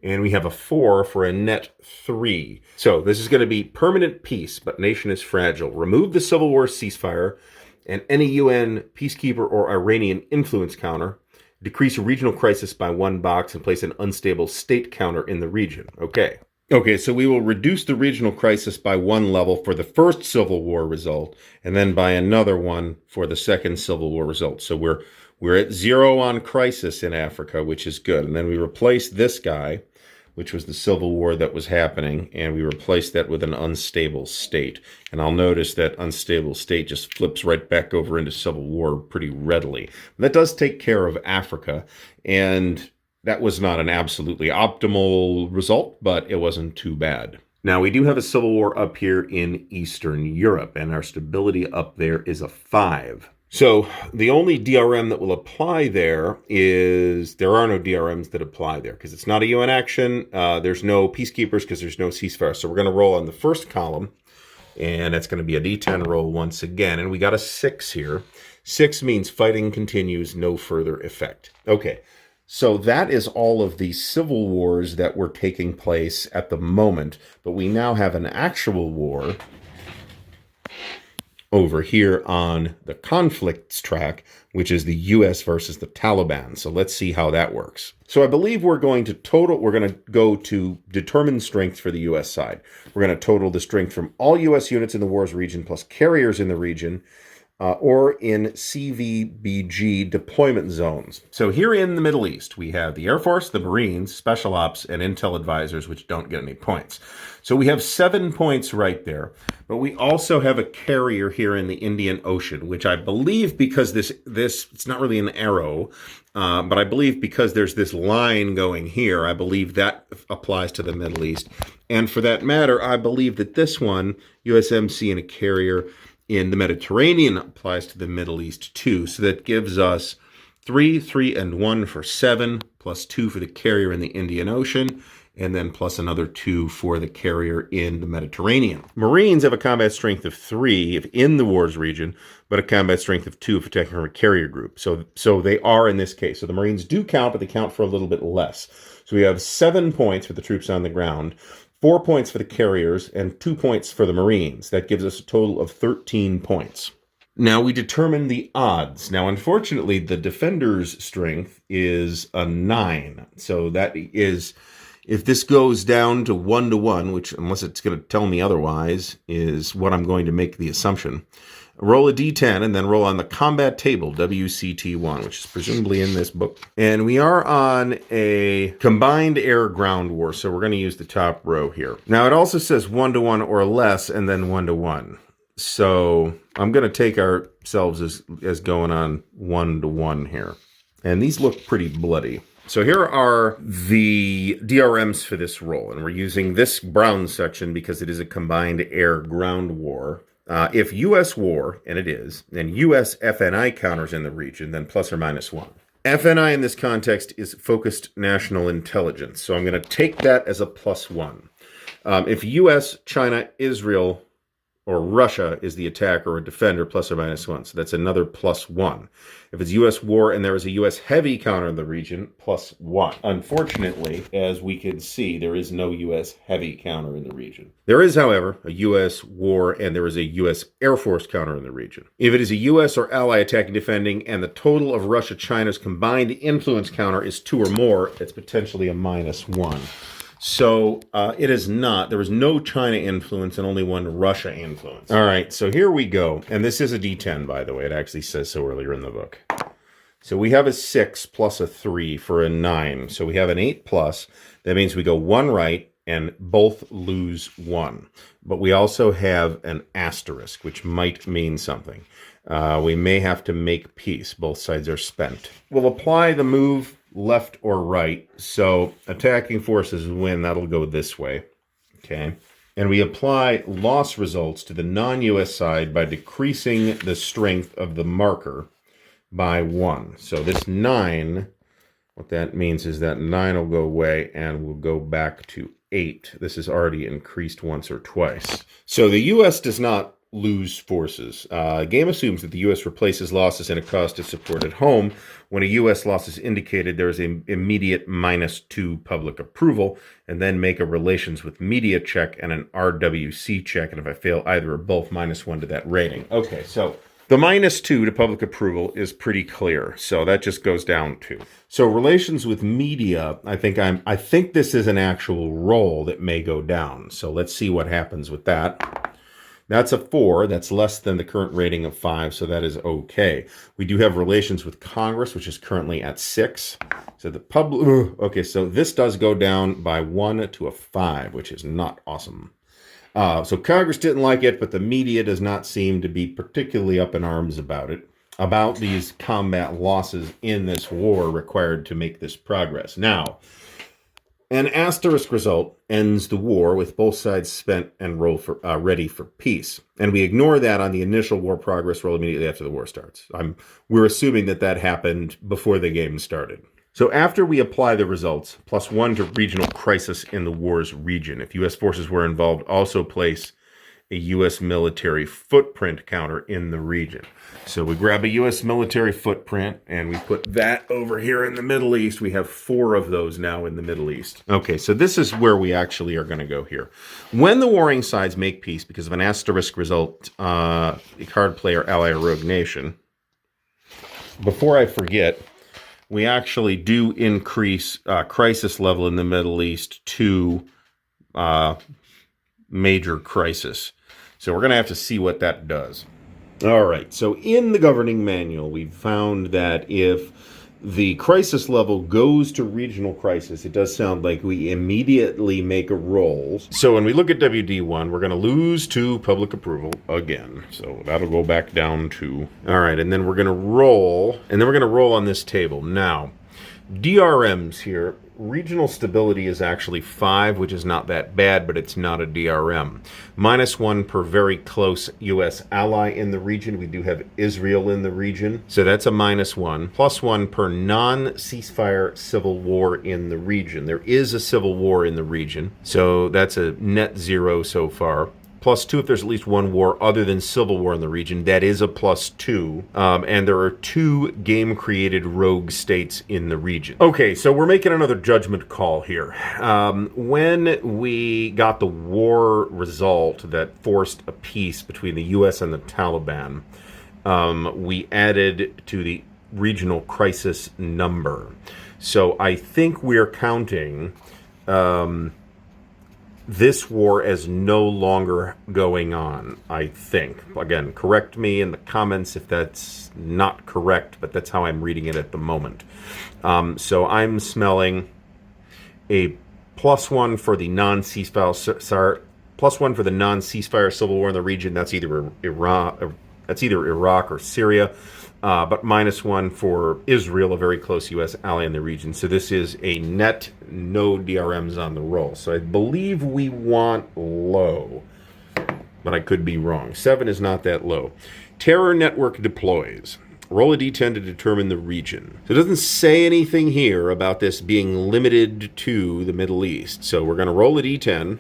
And we have a 4 for a net 3. So this is going to be permanent peace, but nation is fragile. Remove the Civil War ceasefire and any UN peacekeeper or Iranian influence counter. Decrease a regional crisis by 1 box and place an unstable state counter in the region. Okay, so we will reduce the regional crisis by 1 level for the first Civil War result, and then by another 1 for the second Civil War result. So we're at 0 on crisis in Africa, which is good. And then we replace this guy, which was the civil war that was happening, and we replaced that with an unstable state. And I'll notice that unstable state just flips right back over into civil war pretty readily. That does take care of Africa, and that was not an absolutely optimal result, but it wasn't too bad. Now, we do have a civil war up here in Eastern Europe, and our stability up there is a 5. So the only DRM that will apply there is, there are no DRMs that apply there because it's not a UN action. There's no peacekeepers because there's no ceasefire. So we're going to roll on the first column, and that's going to be a D10 roll once again. And we got a 6 here. 6 means fighting continues, no further effect. Okay, so that is all of the civil wars that were taking place at the moment. But we now have an actual war over here on the conflicts track, which is the U.S. versus the Taliban. So let's see how that works. So I believe we're going to go to determine strength for the U.S. side. We're going to total the strength from all U.S. units in the war's region plus carriers in the region or in CVBG deployment zones. So here in the Middle East, we have the Air Force, the Marines, Special Ops, and Intel Advisors, which don't get any points. So we have 7 points right there. But we also have a carrier here in the Indian Ocean, which I believe because this it's not really an arrow, but I believe because there's this line going here, I believe that applies to the Middle East. And for that matter, I believe that this one, USMC and a carrier in the Mediterranean, applies to the Middle East too. So that gives us 3, 3, and 1 for 7, plus 2 for the carrier in the Indian Ocean, and then plus another 2 for the carrier in the Mediterranean. Marines have a combat strength of 3 if in the war's region, but a combat strength of 2 if attacking from a carrier group. So they are in this case. So the Marines do count, but they count for a little bit less. So we have 7 points for the troops on the ground, 4 points for the carriers, and 2 points for the Marines. That gives us a total of 13 points. Now we determine the odds. Now, unfortunately, the defender's strength is a 9. So that is, if this goes down to 1-1, which, unless it's going to tell me otherwise, is what I'm going to make the assumption. Roll a d10 and then roll on the combat table, WCT1, which is presumably in this book. And we are on a combined air-ground war, so we're going to use the top row here. Now, it also says 1-1 or less and then 1-1. So I'm going to take ourselves as going on 1-1 here. And these look pretty bloody. So here are the DRMs for this roll. And we're using this brown section because it is a combined air-ground war. If U.S. war, and it is, and U.S. FNI counters in the region, then plus or minus 1. FNI in this context is focused national intelligence. So I'm going to take that as a plus 1. If U.S., China, Israel, or Russia is the attacker or defender, plus or minus 1. So that's another plus 1. If it's U.S. war and there is a U.S. heavy counter in the region, plus 1. Unfortunately, as we can see, there is no U.S. heavy counter in the region. There is, however, a U.S. war and there is a U.S. Air Force counter in the region. If it is a U.S. or ally attacking, defending, and the total of Russia-China's combined influence counter is 2 or more, it's potentially a minus 1. So it is not. There was no China influence and only one Russia influence. All right, so here we go. And this is a D10, by the way. It actually says so earlier in the book. So we have a 6 plus a 3 for a 9. So we have an 8 plus. That means we go 1 right and both lose 1. But we also have an asterisk, which might mean something. We may have to make peace. Both sides are spent. We'll apply the move left or right. So attacking forces win. That'll go this way. Okay. And we apply loss results to the non-U.S. side by decreasing the strength of the marker by 1. So this 9, what that means is that 9 will go away and we'll go back to 8. This is already increased once or twice. So the U.S. does not lose forces. Game assumes that the U.S. replaces losses in a cost of support at home. When a U.S. loss is indicated, there is an immediate -2 public approval, and then make a relations with media check and an RWC check, and if I fail either or both, -1 to that rating. Okay, so the -2 to public approval is pretty clear, so that just goes down 2. So relations with media, I think this is an actual roll that may go down. So let's see what happens with that. That's a 4. That's less than the current rating of 5, so that is okay. We do have relations with Congress, which is currently at 6. So the public... Okay, so this does go down by 1 to a 5, which is not awesome. So Congress didn't like it, but the media does not seem to be particularly up in arms about it, about these combat losses in this war required to make this progress. Now, an asterisk result ends the war with both sides spent and ready for peace. And we ignore that on the initial war progress roll immediately after the war starts. We're assuming that happened before the game started. So after we apply the results, +1 to regional crisis in the war's region. If U.S. forces were involved, also place a U.S. military footprint counter in the region. So we grab a U.S. military footprint and we put that over here in the Middle East. We have 4 of those now in the Middle East. Okay, so this is where we actually are going to go here. When the warring sides make peace because of an asterisk result, a card player, ally, or rogue nation, before I forget, we actually do increase crisis level in the Middle East to major crisis. So we're going to have to see what that does. All right, so in the governing manual, we found that if the crisis level goes to regional crisis, it does sound like we immediately make a roll. So when we look at WD1, we're going to lose to public approval again. So that'll go back down to... All right, and then we're going to roll, and then we're going to roll on this table. Now, DRMs here, regional stability is actually 5, which is not that bad, but it's not a DRM. -1 per very close U.S. ally in the region. We do have Israel in the region, so that's a -1. +1 per non-ceasefire civil war in the region. There is a civil war in the region, so that's a net 0 so far. +2 if there's at least one war other than civil war in the region. That is a +2. And there are 2 game-created rogue states in the region. Okay, so we're making another judgment call here. When we got the war result that forced a peace between the U.S. and the Taliban, we added to the regional crisis number. So I think we're counting this war as no longer going on, I think. Again, correct me in the comments if that's not correct, but that's how I'm reading it at the moment. So I'm smelling a +1 for the non-ceasefire, +1 for the non-ceasefire civil war in the region. That's either Iraq or Syria. But -1 for Israel, a very close U.S. ally in the region. So this is a net no DRMs on the roll. So I believe we want low, but I could be wrong. 7 is not that low. Terror network deploys. Roll a d10 to determine the region. So it doesn't say anything here about this being limited to the Middle East. So we're going to roll a d10.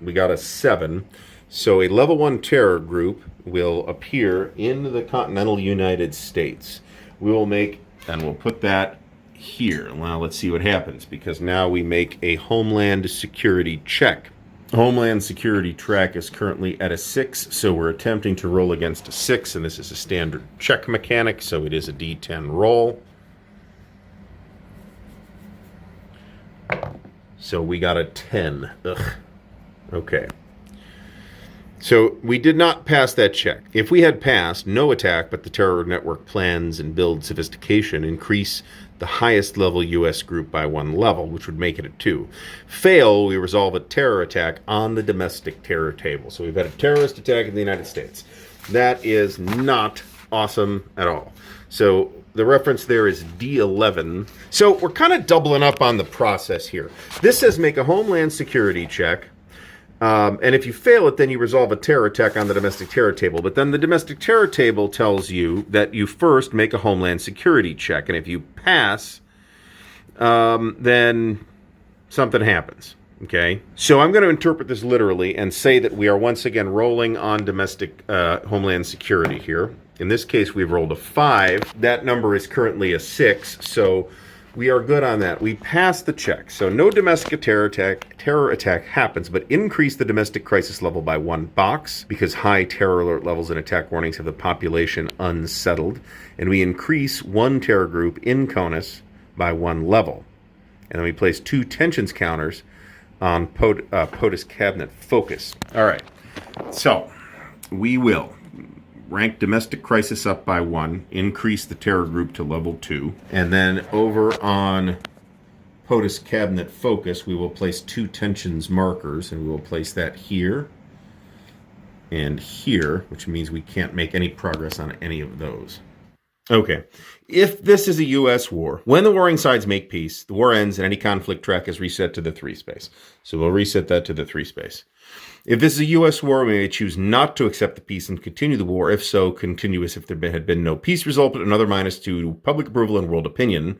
We got a 7. So a level 1 terror group will appear in the continental United States. We will make, and we'll put that here. Well, let's see what happens, because now we make a Homeland Security check. Homeland Security track is currently at a 6, so we're attempting to roll against a 6, and this is a standard check mechanic, so it is a d10 roll. So we got a 10. Ugh. Okay. So we did not pass that check. If we had passed, no attack, but the terror network plans and build sophistication increase the highest level U.S. group by 1 level, which would make it a 2. Fail, we resolve a terror attack on the domestic terror table. So we've had a terrorist attack in the United States. That is not awesome at all. So the reference there is D11. So we're kind of doubling up on the process here. This says make a Homeland Security check. And if you fail it, then you resolve a terror attack on the domestic terror table. But then the domestic terror table tells you that you first make a Homeland Security check. And if you pass, then something happens. Okay? So I'm going to interpret this literally and say that we are once again rolling on domestic Homeland Security here. In this case, we've rolled a 5. That number is currently a 6. So we are good on that. We pass the check. So no domestic terror attack happens, but increase the domestic crisis level by 1 box because high terror alert levels and attack warnings have the population unsettled. And we increase 1 terror group in CONUS by 1 level. And then we place 2 tensions counters on POTUS cabinet focus. All right. So we will rank domestic crisis up by 1, increase the terror group to level 2, and then over on POTUS cabinet focus, we will place 2 tensions markers, and we will place that here and here, which means we can't make any progress on any of those. Okay, if this is a U.S. war, when the warring sides make peace, the war ends and any conflict track is reset to the 3 space. So we'll reset that to the 3 space. If this is a U.S. war, we may choose not to accept the peace and continue the war. If so, continuous if there had been no peace result, but another -2 to public approval and world opinion.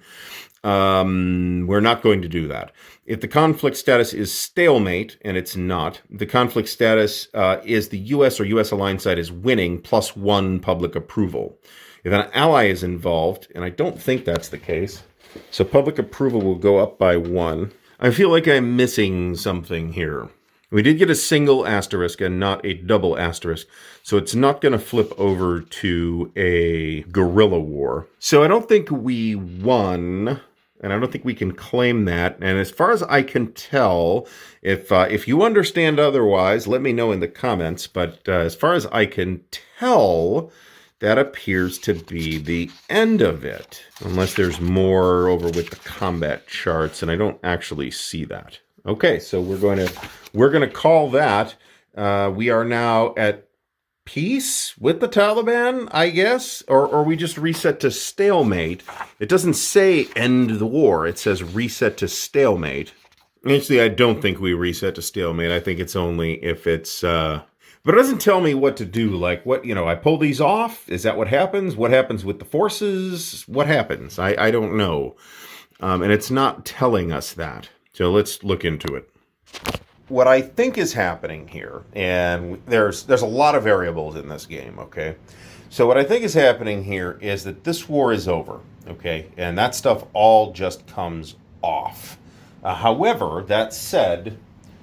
We're not going to do that. If the conflict status is stalemate, and it's not, the conflict status is the U.S. or U.S. aligned side is winning +1 public approval. If an ally is involved, and I don't think that's the case, so public approval will go up by 1. I feel like I'm missing something here. We did get a single asterisk and not a double asterisk, so it's not going to flip over to a guerrilla war. So I don't think we won, and I don't think we can claim that. And as far as I can tell, if you understand otherwise, let me know in the comments. But as far as I can tell, that appears to be the end of it, unless there's more over with the combat charts, and I don't actually see that. Okay, so we're going to call that. We are now at peace with the Taliban, I guess, or we just reset to stalemate. It doesn't say end the war. It says reset to stalemate. Actually, I don't think we reset to stalemate. I think it's only if it's but it doesn't tell me what to do. Like, what, I pull these off? Is that what happens? What happens with the forces? What happens? I don't know. And it's not telling us that. So let's look into it. What I think is happening here, and there's a lot of variables in this game, okay? So what I think is happening here is that this war is over, okay? And that stuff all just comes off. However, that said,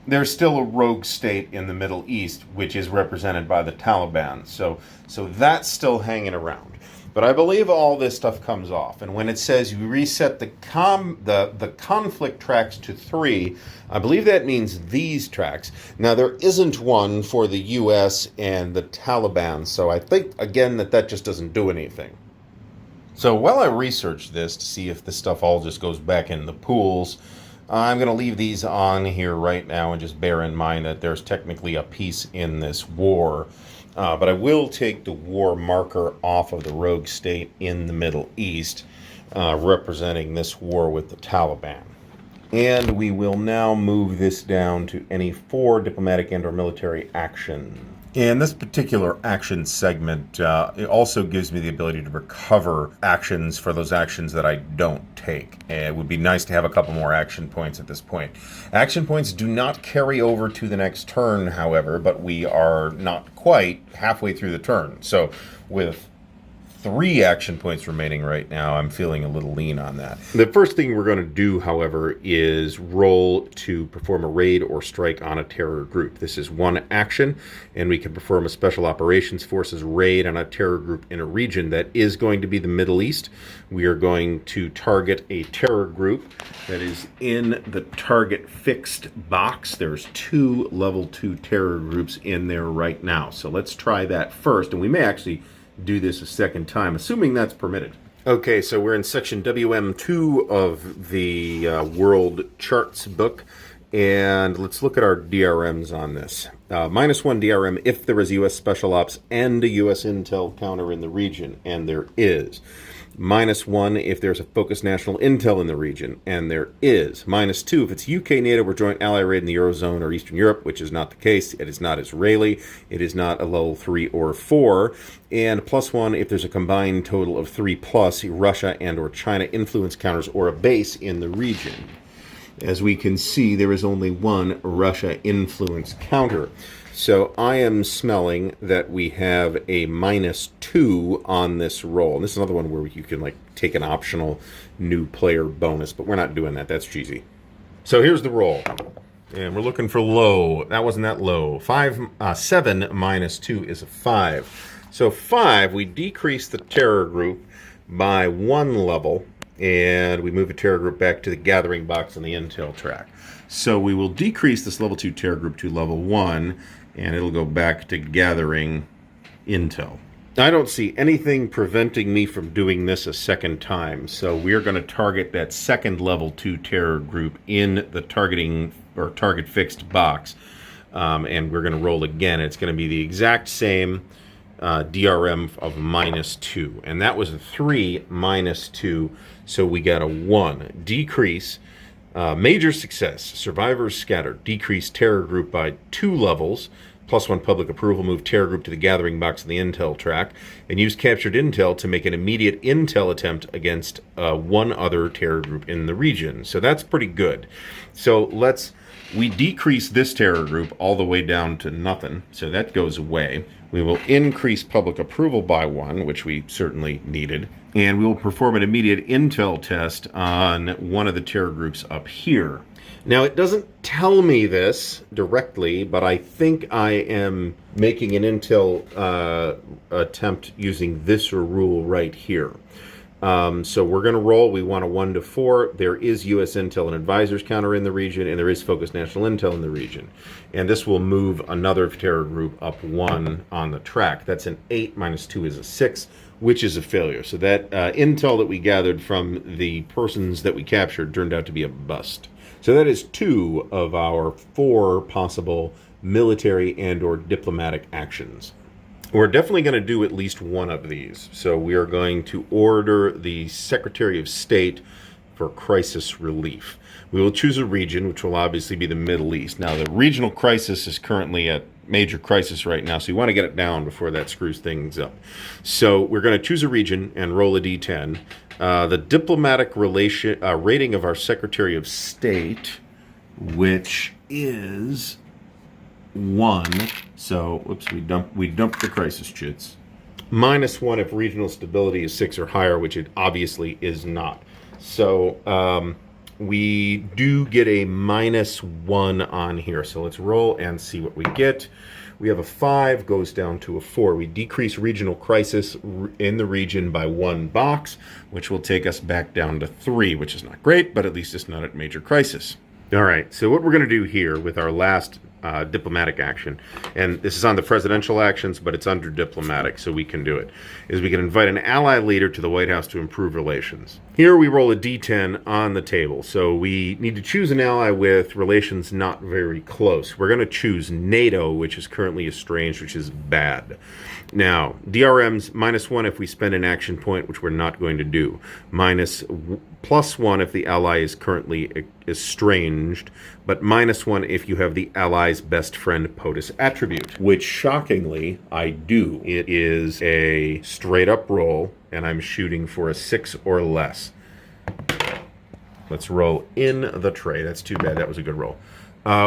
there's still a rogue state in the Middle East, which is represented by the Taliban. So that's still hanging around. But I believe all this stuff comes off. And when it says you reset the conflict tracks to 3, I believe that means these tracks. Now, there isn't one for the U.S. and the Taliban. So I think, again, that just doesn't do anything. So while I research this to see if this stuff all just goes back in the pools, I'm going to leave these on here right now and just bear in mind that there's technically a peace in this war. But I will take the war marker off of the rogue state in the Middle East, representing this war with the Taliban. And we will now move this down to any 4 diplomatic and or military action. And this particular action segment, it also gives me the ability to recover actions for those actions that I don't take. And it would be nice to have a couple more action points at this point. Action points do not carry over to the next turn, however, but we are not quite halfway through the turn. So with 3 action points remaining right now, I'm feeling a little lean on that. The first thing we're going to do, however, is roll to perform a raid or strike on a terror group. This is 1 action, and we can perform a Special Operations Forces raid on a terror group in a region that is going to be the Middle East. We are going to target a terror group that is in the target fixed box. There's 2 level 2 terror groups in there right now. So let's try that first, and we may actually do this a second time, assuming that's permitted. Okay, so we're in section WM2 of the World Charts book, and let's look at our DRMs on this. -1 DRM if there is U.S. Special Ops and a U.S. Intel counter in the region, and there is. -1 if there's a focused national intel in the region, and there is. -2 if it's UK, NATO, or joint ally raid in the Eurozone or Eastern Europe, which is not the case. It is not Israeli. It is not a level 3 or 4. And +1 if there's a combined total of 3+ Russia and or China influence counters or a base in the region. As we can see, there is only 1 Russia influence counter. So I am smelling that we have a -2 on this roll. And this is another one where you can take an optional new player bonus, but we're not doing that. That's cheesy. So here's the roll. And we're looking for low. That wasn't that low. 7 -2 is a 5. So 5, we decrease the terror group by 1 level, and we move the terror group back to the gathering box on the intel track. So we will decrease this level 2 terror group to level 1, and it'll go back to gathering intel. I don't see anything preventing me from doing this a second time, so we're going to target that second level 2 terror group in the targeting or target fixed box, and we're going to roll again. It's going to be the exact same DRM of -2, and that was a 3 -2, so we got a 1. Decrease, major success, survivors scattered, decrease terror group by 2 levels, +1 public approval, move terror group to the gathering box in the intel track, and use captured intel to make an immediate intel attempt against 1 other terror group in the region. So that's pretty good. So we decrease this terror group all the way down to nothing, so that goes away. We will increase public approval by 1, which we certainly needed, and we will perform an immediate intel test on 1 of the terror groups up here. Now, it doesn't tell me this directly, but I think I am making an intel attempt using this rule right here. So we're going to roll. We want a 1 to 4. There is U.S. Intel and Advisors counter in the region, and there is Focused National Intel in the region. And this will move another terror group up 1 on the track. That's an 8 -2 is a 6, which is a failure. So that intel that we gathered from the persons that we captured turned out to be a bust. So that is 2 of our 4 possible military and or diplomatic actions. We're definitely going to do at least 1 of these. So we are going to order the Secretary of State for crisis relief. We will choose a region, which will obviously be the Middle East. Now, the regional crisis is currently at major crisis right now, so you want to get it down before that screws things up. So we're going to choose a region and roll a d10. The diplomatic rating of our Secretary of State, which is 1. So, whoops, we dumped the crisis chits. -1 if regional stability is 6 or higher, which it obviously is not. So we do get a -1 on here. So let's roll and see what we get. We have a 5, goes down to a 4. We decrease regional crisis in the region by 1 box, which will take us back down to 3, which is not great, but at least it's not a major crisis. All right, so what we're going to do here with our last diplomatic action, and this is on the presidential actions, but it's under diplomatic, so we can do it, is we can invite an ally leader to the White House to improve relations. Here we roll a d10 on the table, so we need to choose an ally with relations not very close. We're going to choose NATO, which is currently estranged, which is bad. Now, DRM's -1 if we spend an action point, which we're not going to do. +1 if the ally is currently estranged, but -1 if you have the ally's best friend POTUS attribute, which shockingly I do. It is a straight up roll, and I'm shooting for a 6 or less. Let's roll in the tray. That's too bad. That was a good roll.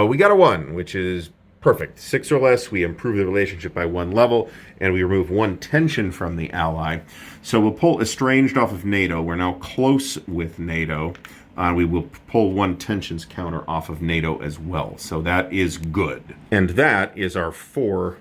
We got a 1, which is perfect. 6 or less, we improve the relationship by 1 level, and we remove 1 tension from the ally. So we'll pull estranged off of NATO. We're now close with NATO. We will pull 1 tensions counter off of NATO as well. So that is good. And that is our 4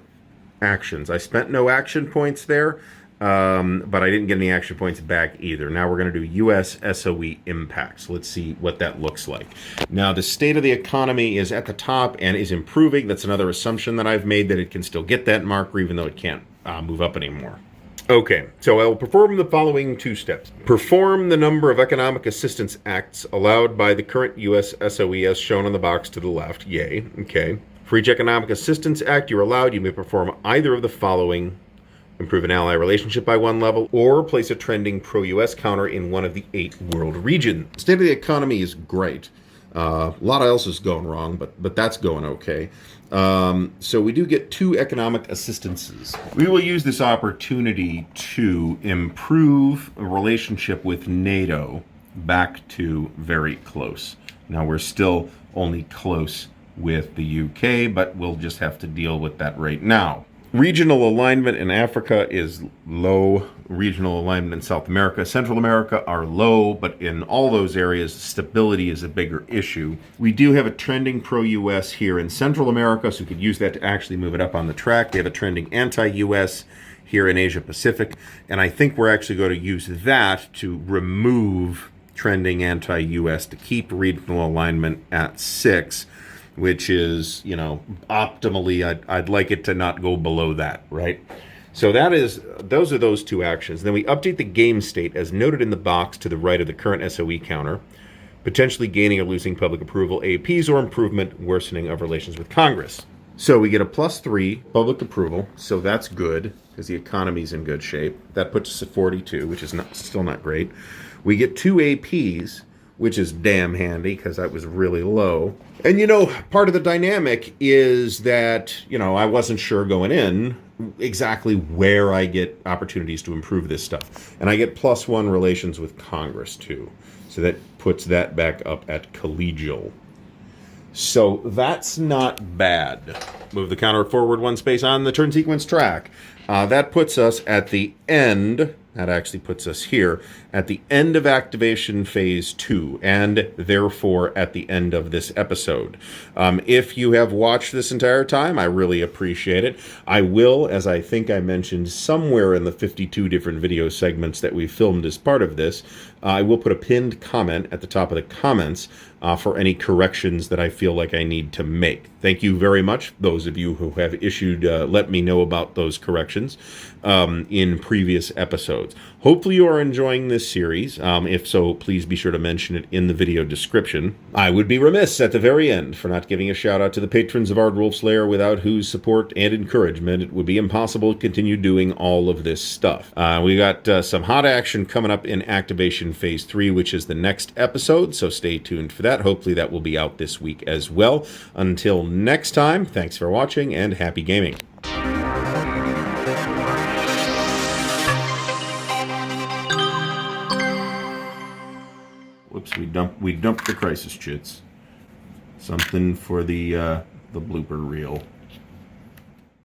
actions. I spent no action points there, but I didn't get any action points back either. Now we're going to do U.S. SOE impacts. Let's see what that looks like. Now, the state of the economy is at the top and is improving. That's another assumption that I've made, that it can still get that marker even though it can't move up anymore. Okay, so I will perform the following 2 steps. Perform the number of economic assistance acts allowed by the current U.S. SOE as shown on the box to the left. Yay. Okay. For each economic assistance act you're allowed, you may perform either of the following: improve an ally relationship by 1 level, or place a trending pro-U.S. counter in one of the 8 world regions. State of the economy is great. A lot else is going wrong, but that's going okay. So we do get 2 economic assistances. We will use this opportunity to improve a relationship with NATO back to very close. Now we're still only close with the UK, but we'll just have to deal with that right now. Regional alignment in Africa is low. Regional alignment in South America, Central America are low, but in all those areas, stability is a bigger issue. We do have a trending pro-US here in Central America, so we could use that to actually move it up on the track. We have a trending anti-US here in Asia Pacific, and I think we're actually going to use that to remove trending anti-US to keep regional alignment at 6. Which is, you know, optimally, I'd like it to not go below that, right? So those are those 2 actions. Then we update the game state as noted in the box to the right of the current SOE counter, potentially gaining or losing public approval, APs, or improvement, worsening of relations with Congress. So we get a +3 public approval, so that's good because the economy's in good shape. That puts us at 42, which is still not great. We get 2 APs, which is damn handy because that was really low. And, you know, part of the dynamic is that, you know, I wasn't sure going in exactly where I get opportunities to improve this stuff. And I get +1 relations with Congress, too. So that puts that back up at collegial. So that's not bad. Move the counter forward 1 space on the turn sequence track. That puts us at the end. That actually puts us here at the end of activation phase 2, and therefore at the end of this episode. If you have watched this entire time, I really appreciate it. I will, as I think I mentioned somewhere in the 52 different video segments that we filmed as part of this, I will put a pinned comment at the top of the comments for any corrections that I feel like I need to make. Thank you very much, those of you who have issued, let me know about those corrections in previous episodes. Hopefully you are enjoying this series. If so, please be sure to mention it in the video description. I would be remiss at the very end for not giving a shout out to the patrons of Ardwulf's Lair, without whose support and encouragement it would be impossible to continue doing all of this stuff. We got some hot action coming up in Activation Phase 3, which is the next episode, so stay tuned for that. Hopefully that will be out this week as well. Until next time, thanks for watching and happy gaming. Whoops, we dumped the crisis chits. Something for the blooper reel.